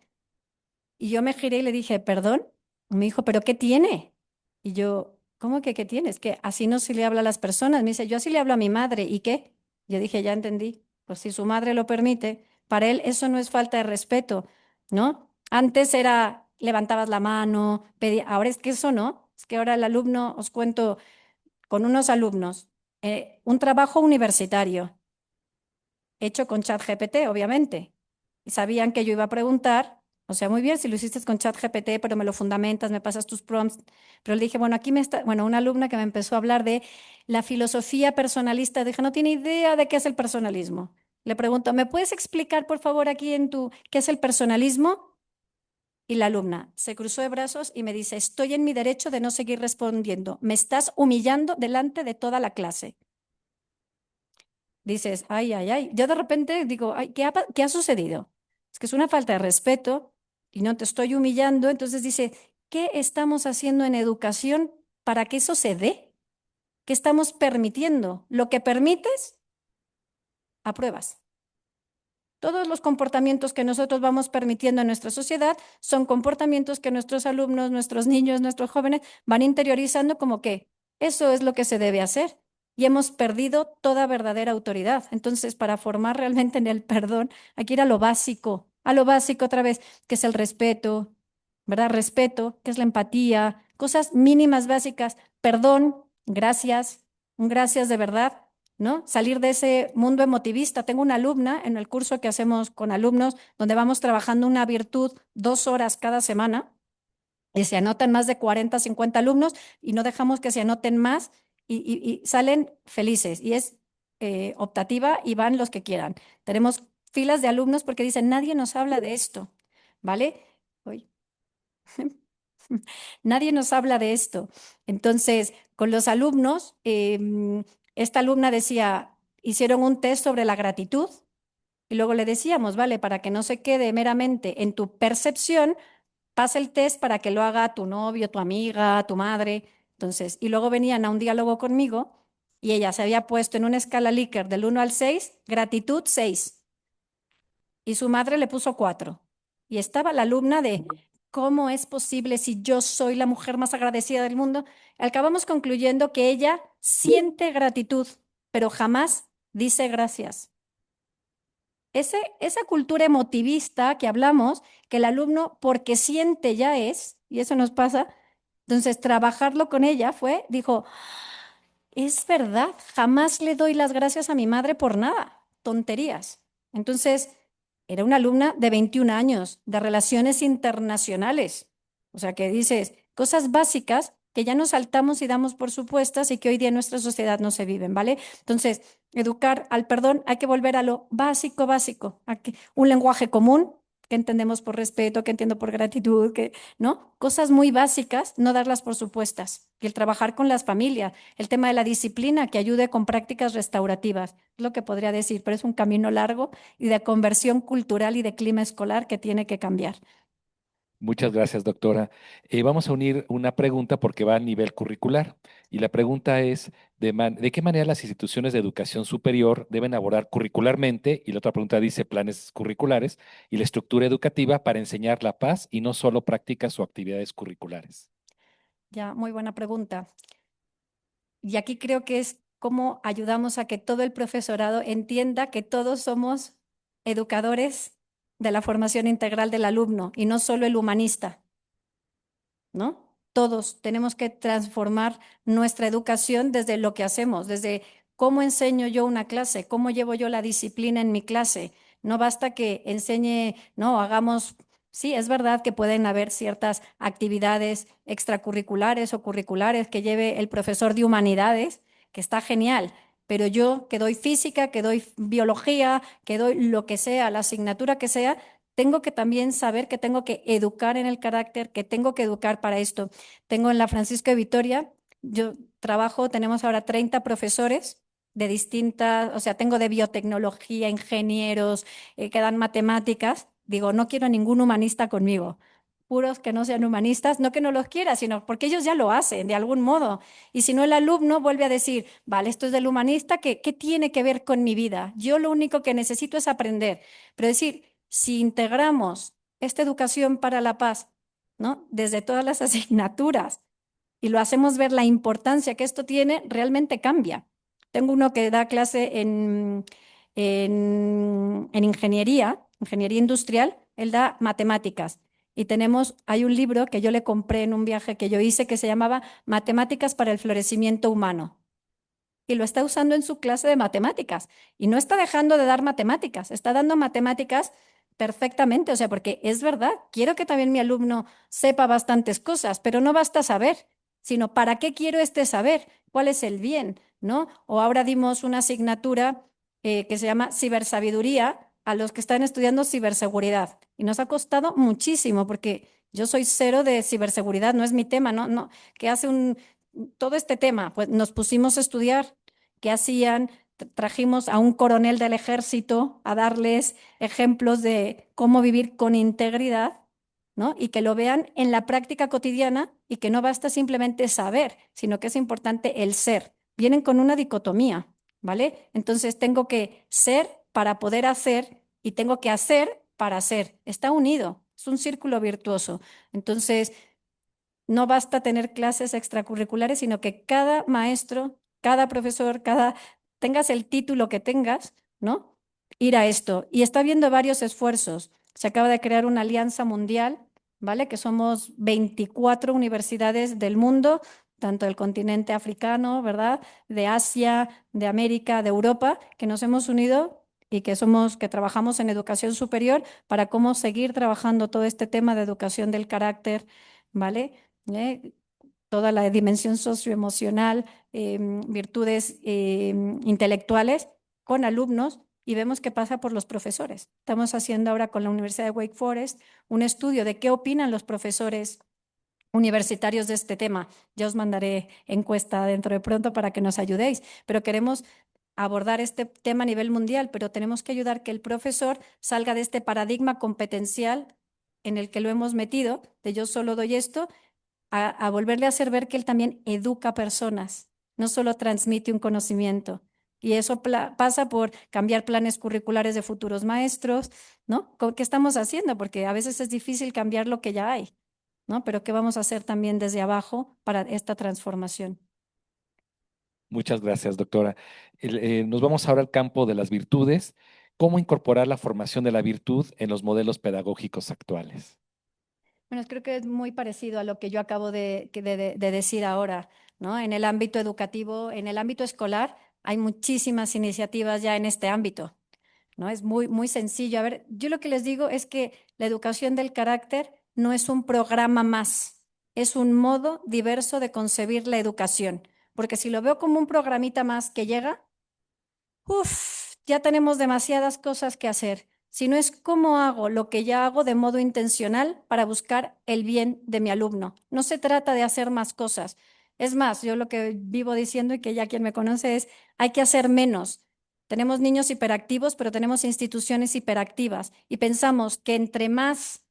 y yo me giré y le dije, perdón. Y me dijo, ¿pero qué tiene? Y yo, ¿cómo que qué tiene? Es que así no se le habla a las personas. Me dice, yo así le hablo a mi madre. ¿Y qué? Yo dije, ya entendí. Pues si su madre lo permite, para él eso no es falta de respeto, ¿no? Antes era, levantabas la mano, pedía, ahora es que eso no. Es que ahora el alumno, os cuento con unos alumnos, un trabajo universitario hecho con ChatGPT, obviamente. Y sabían que yo iba a preguntar, o sea, muy bien, si lo hiciste con ChatGPT, pero me lo fundamentas, me pasas tus prompts. Pero le dije, bueno, aquí me está, bueno, una alumna que me empezó a hablar de la filosofía personalista, dije, no tiene idea de qué es el personalismo. Le pregunto, ¿me puedes explicar, por favor, aquí en tu, qué es el personalismo? Y la alumna se cruzó de brazos y me dice, estoy en mi derecho de no seguir respondiendo. Me estás humillando delante de toda la clase. Dices, ay, ay, ay. Yo de repente digo, ay, ¿qué ha sucedido? Es que es una falta de respeto y no te estoy humillando. Entonces dice, ¿qué estamos haciendo en educación para que eso se dé? ¿Qué estamos permitiendo? Lo que permites, apruebas. Todos los comportamientos que nosotros vamos permitiendo en nuestra sociedad son comportamientos que nuestros alumnos, nuestros niños, nuestros jóvenes van interiorizando como que eso es lo que se debe hacer. Y hemos perdido toda verdadera autoridad. Entonces, para formar realmente en el perdón, hay que ir a lo básico otra vez, que es el respeto, ¿verdad? Respeto, que es la empatía, cosas mínimas básicas. Perdón, gracias, un gracias de verdad ¿no? Salir de ese mundo emotivista. Tengo una alumna en el curso que hacemos con alumnos donde vamos trabajando una virtud 2 horas cada semana y se anotan más de 40, 50 alumnos y no dejamos que se anoten más y salen felices. Y es optativa y van los que quieran. Tenemos filas de alumnos porque dicen, nadie nos habla de esto, ¿vale? Uy. Nadie nos habla de esto. Entonces, con los alumnos, esta alumna decía, hicieron un test sobre la gratitud y luego le decíamos, vale, para que no se quede meramente en tu percepción, pasa el test para que lo haga tu novio, tu amiga, tu madre. Entonces, y luego venían a un diálogo conmigo y ella se había puesto en una escala Likert del 1 al 6, gratitud 6, y su madre le puso 4. Y estaba la alumna de, ¿cómo es posible si yo soy la mujer más agradecida del mundo? Acabamos concluyendo que ella siente gratitud, pero jamás dice gracias. Esa cultura emotivista que hablamos, que el alumno porque siente ya es, y eso nos pasa, entonces trabajarlo con ella dijo, es verdad, jamás le doy las gracias a mi madre por nada, tonterías. Entonces, era una alumna de 21 años, de relaciones internacionales. O sea, que dices, cosas básicas que ya nos saltamos y damos por supuestas y que hoy día en nuestra sociedad no se viven, ¿vale? Entonces, educar al perdón, hay que volver a lo básico, básico. Un lenguaje común, que entendemos por respeto, que entiendo por gratitud, ¿no? Cosas muy básicas, no darlas por supuestas. Y el trabajar con las familias, el tema de la disciplina que ayude con prácticas restaurativas, es lo que podría decir, pero es un camino largo y de conversión cultural y de clima escolar que tiene que cambiar. Muchas gracias, doctora. Vamos a unir una pregunta porque va a nivel curricular. Y la pregunta es, ¿de qué manera las instituciones de educación superior deben abordar curricularmente? Y la otra pregunta dice planes curriculares y la estructura educativa para enseñar la paz y no solo prácticas o actividades curriculares. Ya, muy buena pregunta. Y aquí creo que es cómo ayudamos a que todo el profesorado entienda que todos somos educadores de la formación integral del alumno y no solo el humanista, ¿no? Todos tenemos que transformar nuestra educación desde lo que hacemos, desde cómo enseño yo una clase, cómo llevo yo la disciplina en mi clase. No basta que enseñe, no, hagamos, sí, es verdad que pueden haber ciertas actividades extracurriculares o curriculares que lleve el profesor de humanidades, que está genial, pero yo que doy física, que doy biología, que doy lo que sea, la asignatura que sea, tengo que también saber que tengo que educar en el carácter, que tengo que educar para esto. Tengo en la Francisco de Vitoria, yo trabajo, tenemos ahora 30 profesores de distintas, o sea, tengo de biotecnología, ingenieros, que dan matemáticas. Digo, no quiero ningún humanista conmigo. Puros que no sean humanistas, no que no los quiera, sino porque ellos ya lo hacen de algún modo. Y si no, el alumno vuelve a decir, vale, esto es del humanista, ¿qué tiene que ver con mi vida? Yo lo único que necesito es aprender. Pero decir, si integramos esta educación para la paz, ¿no? Desde todas las asignaturas y lo hacemos ver la importancia que esto tiene, realmente cambia. Tengo uno que da clase en ingeniería industrial, él da matemáticas. Y hay un libro que yo le compré en un viaje que yo hice que se llamaba Matemáticas para el florecimiento humano. Y lo está usando en su clase de matemáticas. Y no está dejando de dar matemáticas, está dando matemáticas perfectamente. O sea, porque es verdad, quiero que también mi alumno sepa bastantes cosas, pero no basta saber, sino ¿para qué quiero este saber? ¿Cuál es el bien? ¿No? O ahora dimos una asignatura que se llama cibersabiduría a los que están estudiando ciberseguridad. Y nos ha costado muchísimo porque yo soy cero de ciberseguridad, no es mi tema, no, que hace todo este tema, pues nos pusimos a estudiar qué hacían, trajimos a un coronel del ejército a darles ejemplos de cómo vivir con integridad, ¿no? Y que lo vean en la práctica cotidiana y que no basta simplemente saber, sino que es importante el ser. Vienen con una dicotomía, ¿vale? Entonces tengo que ser para poder hacer y tengo que hacer para ser. Está unido, es un círculo virtuoso. Entonces, no basta tener clases extracurriculares, sino que cada maestro, cada profesor, tengas el título que tengas, ¿no? Ir a esto. Y está habiendo varios esfuerzos. Se acaba de crear una alianza mundial, ¿vale? Que somos 24 universidades del mundo, tanto del continente africano, ¿verdad? De Asia, de América, de Europa, que nos hemos unido y que trabajamos en educación superior para cómo seguir trabajando todo este tema de educación del carácter, ¿vale? Toda la dimensión socioemocional, virtudes intelectuales con alumnos y vemos qué pasa por los profesores. Estamos haciendo ahora con la Universidad de Wake Forest un estudio de qué opinan los profesores universitarios de este tema. Ya os mandaré encuesta dentro de pronto para que nos ayudéis, pero queremos abordar este tema a nivel mundial, pero tenemos que ayudar que el profesor salga de este paradigma competencial en el que lo hemos metido, de yo solo doy esto, a volverle a hacer ver que él también educa personas, no solo transmite un conocimiento. Y eso pasa por cambiar planes curriculares de futuros maestros, ¿no? ¿Qué estamos haciendo? Porque a veces es difícil cambiar lo que ya hay, ¿no? Pero ¿qué vamos a hacer también desde abajo para esta transformación? Muchas gracias, doctora. Nos vamos ahora al campo de las virtudes. ¿Cómo incorporar la formación de la virtud en los modelos pedagógicos actuales? Bueno, creo que es muy parecido a lo que yo acabo de decir ahora, ¿no? En el ámbito educativo, en el ámbito escolar, hay muchísimas iniciativas ya en este ámbito, ¿no? Es muy, muy sencillo. A ver, yo lo que les digo es que la educación del carácter no es un programa más, es un modo diverso de concebir la educación, porque si lo veo como un programita más que llega, ya tenemos demasiadas cosas que hacer. Si no es cómo hago lo que ya hago de modo intencional para buscar el bien de mi alumno. No se trata de hacer más cosas. Es más, yo lo que vivo diciendo y que ya quien me conoce es, hay que hacer menos. Tenemos niños hiperactivos, pero tenemos instituciones hiperactivas y pensamos que entre más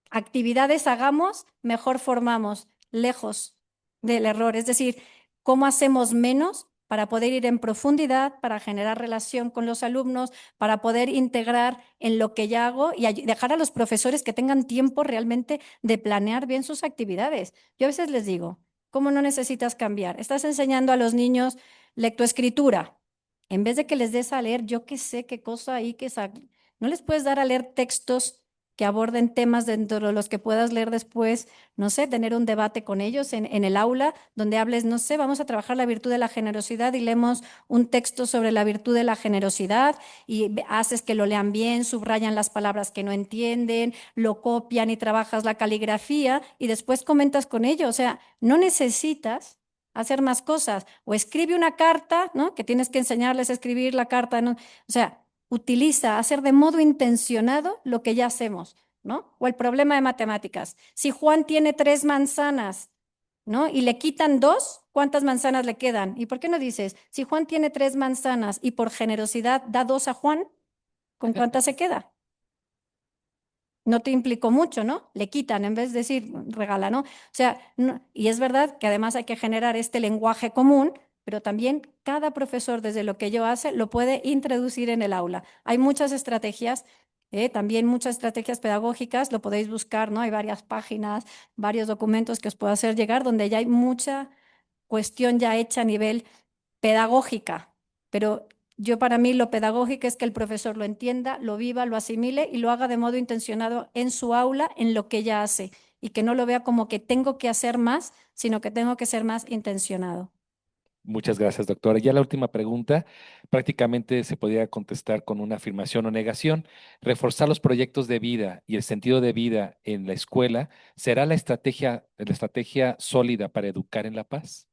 actividades hagamos, mejor formamos, lejos del error. Es decir, ¿cómo hacemos menos para poder ir en profundidad, para generar relación con los alumnos, para poder integrar en lo que ya hago y dejar a los profesores que tengan tiempo realmente de planear bien sus actividades? Yo a veces les digo, ¿cómo no necesitas cambiar? Estás enseñando a los niños lectoescritura. En vez de que les des a leer, yo qué sé qué cosa ahí no les puedes dar a leer textos que aborden temas dentro de los que puedas leer después, no sé, tener un debate con ellos en el aula donde hables, no sé, vamos a trabajar la virtud de la generosidad y leemos un texto sobre la virtud de la generosidad y haces que lo lean bien, subrayan las palabras que no entienden, lo copian y trabajas la caligrafía y después comentas con ellos. O sea, no necesitas hacer más cosas o escribe una carta, ¿no? Que tienes que enseñarles a escribir la carta, ¿no? O sea, utiliza, hacer de modo intencionado lo que ya hacemos, ¿no? O el problema de matemáticas. Si Juan tiene 3 manzanas, ¿no? Y le quitan 2, ¿cuántas manzanas le quedan? ¿Y por qué no dices, si Juan tiene 3 manzanas y por generosidad da 2 a Juan, ¿con cuántas se queda? No te implicó mucho, ¿no? Le quitan en vez de decir regala, ¿no? O sea, y es verdad que además hay que generar este lenguaje común, pero también cada profesor desde lo que yo hace lo puede introducir en el aula. Hay muchas estrategias, también muchas estrategias pedagógicas, lo podéis buscar, ¿no? Hay varias páginas, varios documentos que os puedo hacer llegar donde ya hay mucha cuestión ya hecha a nivel pedagógica, pero yo para mí lo pedagógico es que el profesor lo entienda, lo viva, lo asimile y lo haga de modo intencionado en su aula, en lo que ella hace, y que no lo vea como que tengo que hacer más, sino que tengo que ser más intencionado. Muchas gracias, doctora. Ya la última pregunta prácticamente se podría contestar con una afirmación o negación. Reforzar los proyectos de vida y el sentido de vida en la escuela será la estrategia sólida para educar en la paz.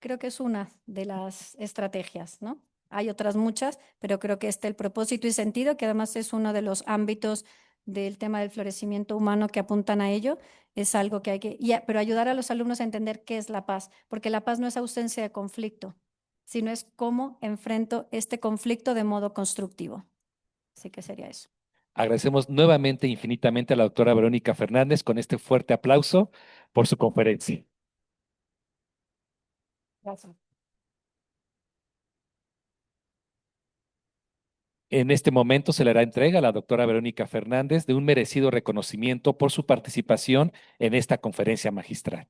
Creo que es una de las estrategias, ¿no? Hay otras muchas, pero creo que el propósito y sentido, que además es uno de los ámbitos del tema del florecimiento humano que apuntan a ello, es algo que hay que, pero ayudar a los alumnos a entender qué es la paz, porque la paz no es ausencia de conflicto, sino es cómo enfrento este conflicto de modo constructivo. Así que sería eso. Agradecemos nuevamente infinitamente a la doctora Verónica Fernández con este fuerte aplauso por su conferencia. Gracias. En este momento se le hará entrega a la doctora Verónica Fernández de un merecido reconocimiento por su participación en esta conferencia magistral.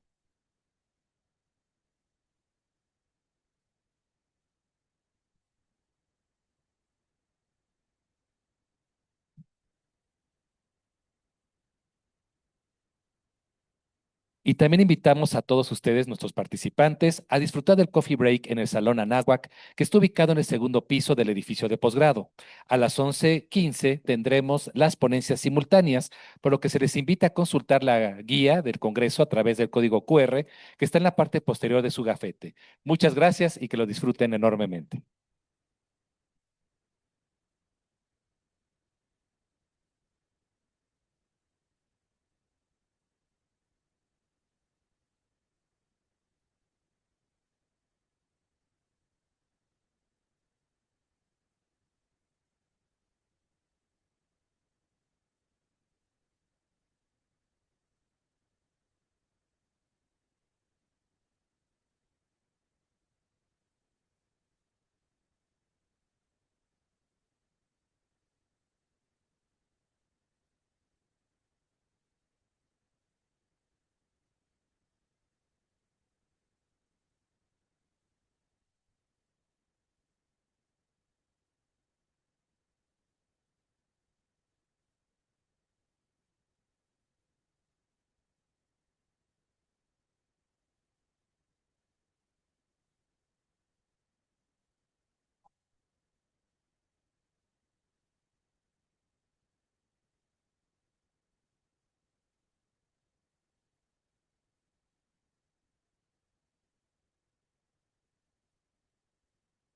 Y también invitamos a todos ustedes, nuestros participantes, a disfrutar del coffee break en el Salón Anáhuac, que está ubicado en el segundo piso del edificio de posgrado. A las 11:15 tendremos las ponencias simultáneas, por lo que se les invita a consultar la guía del Congreso a través del código QR que está en la parte posterior de su gafete. Muchas gracias y que lo disfruten enormemente.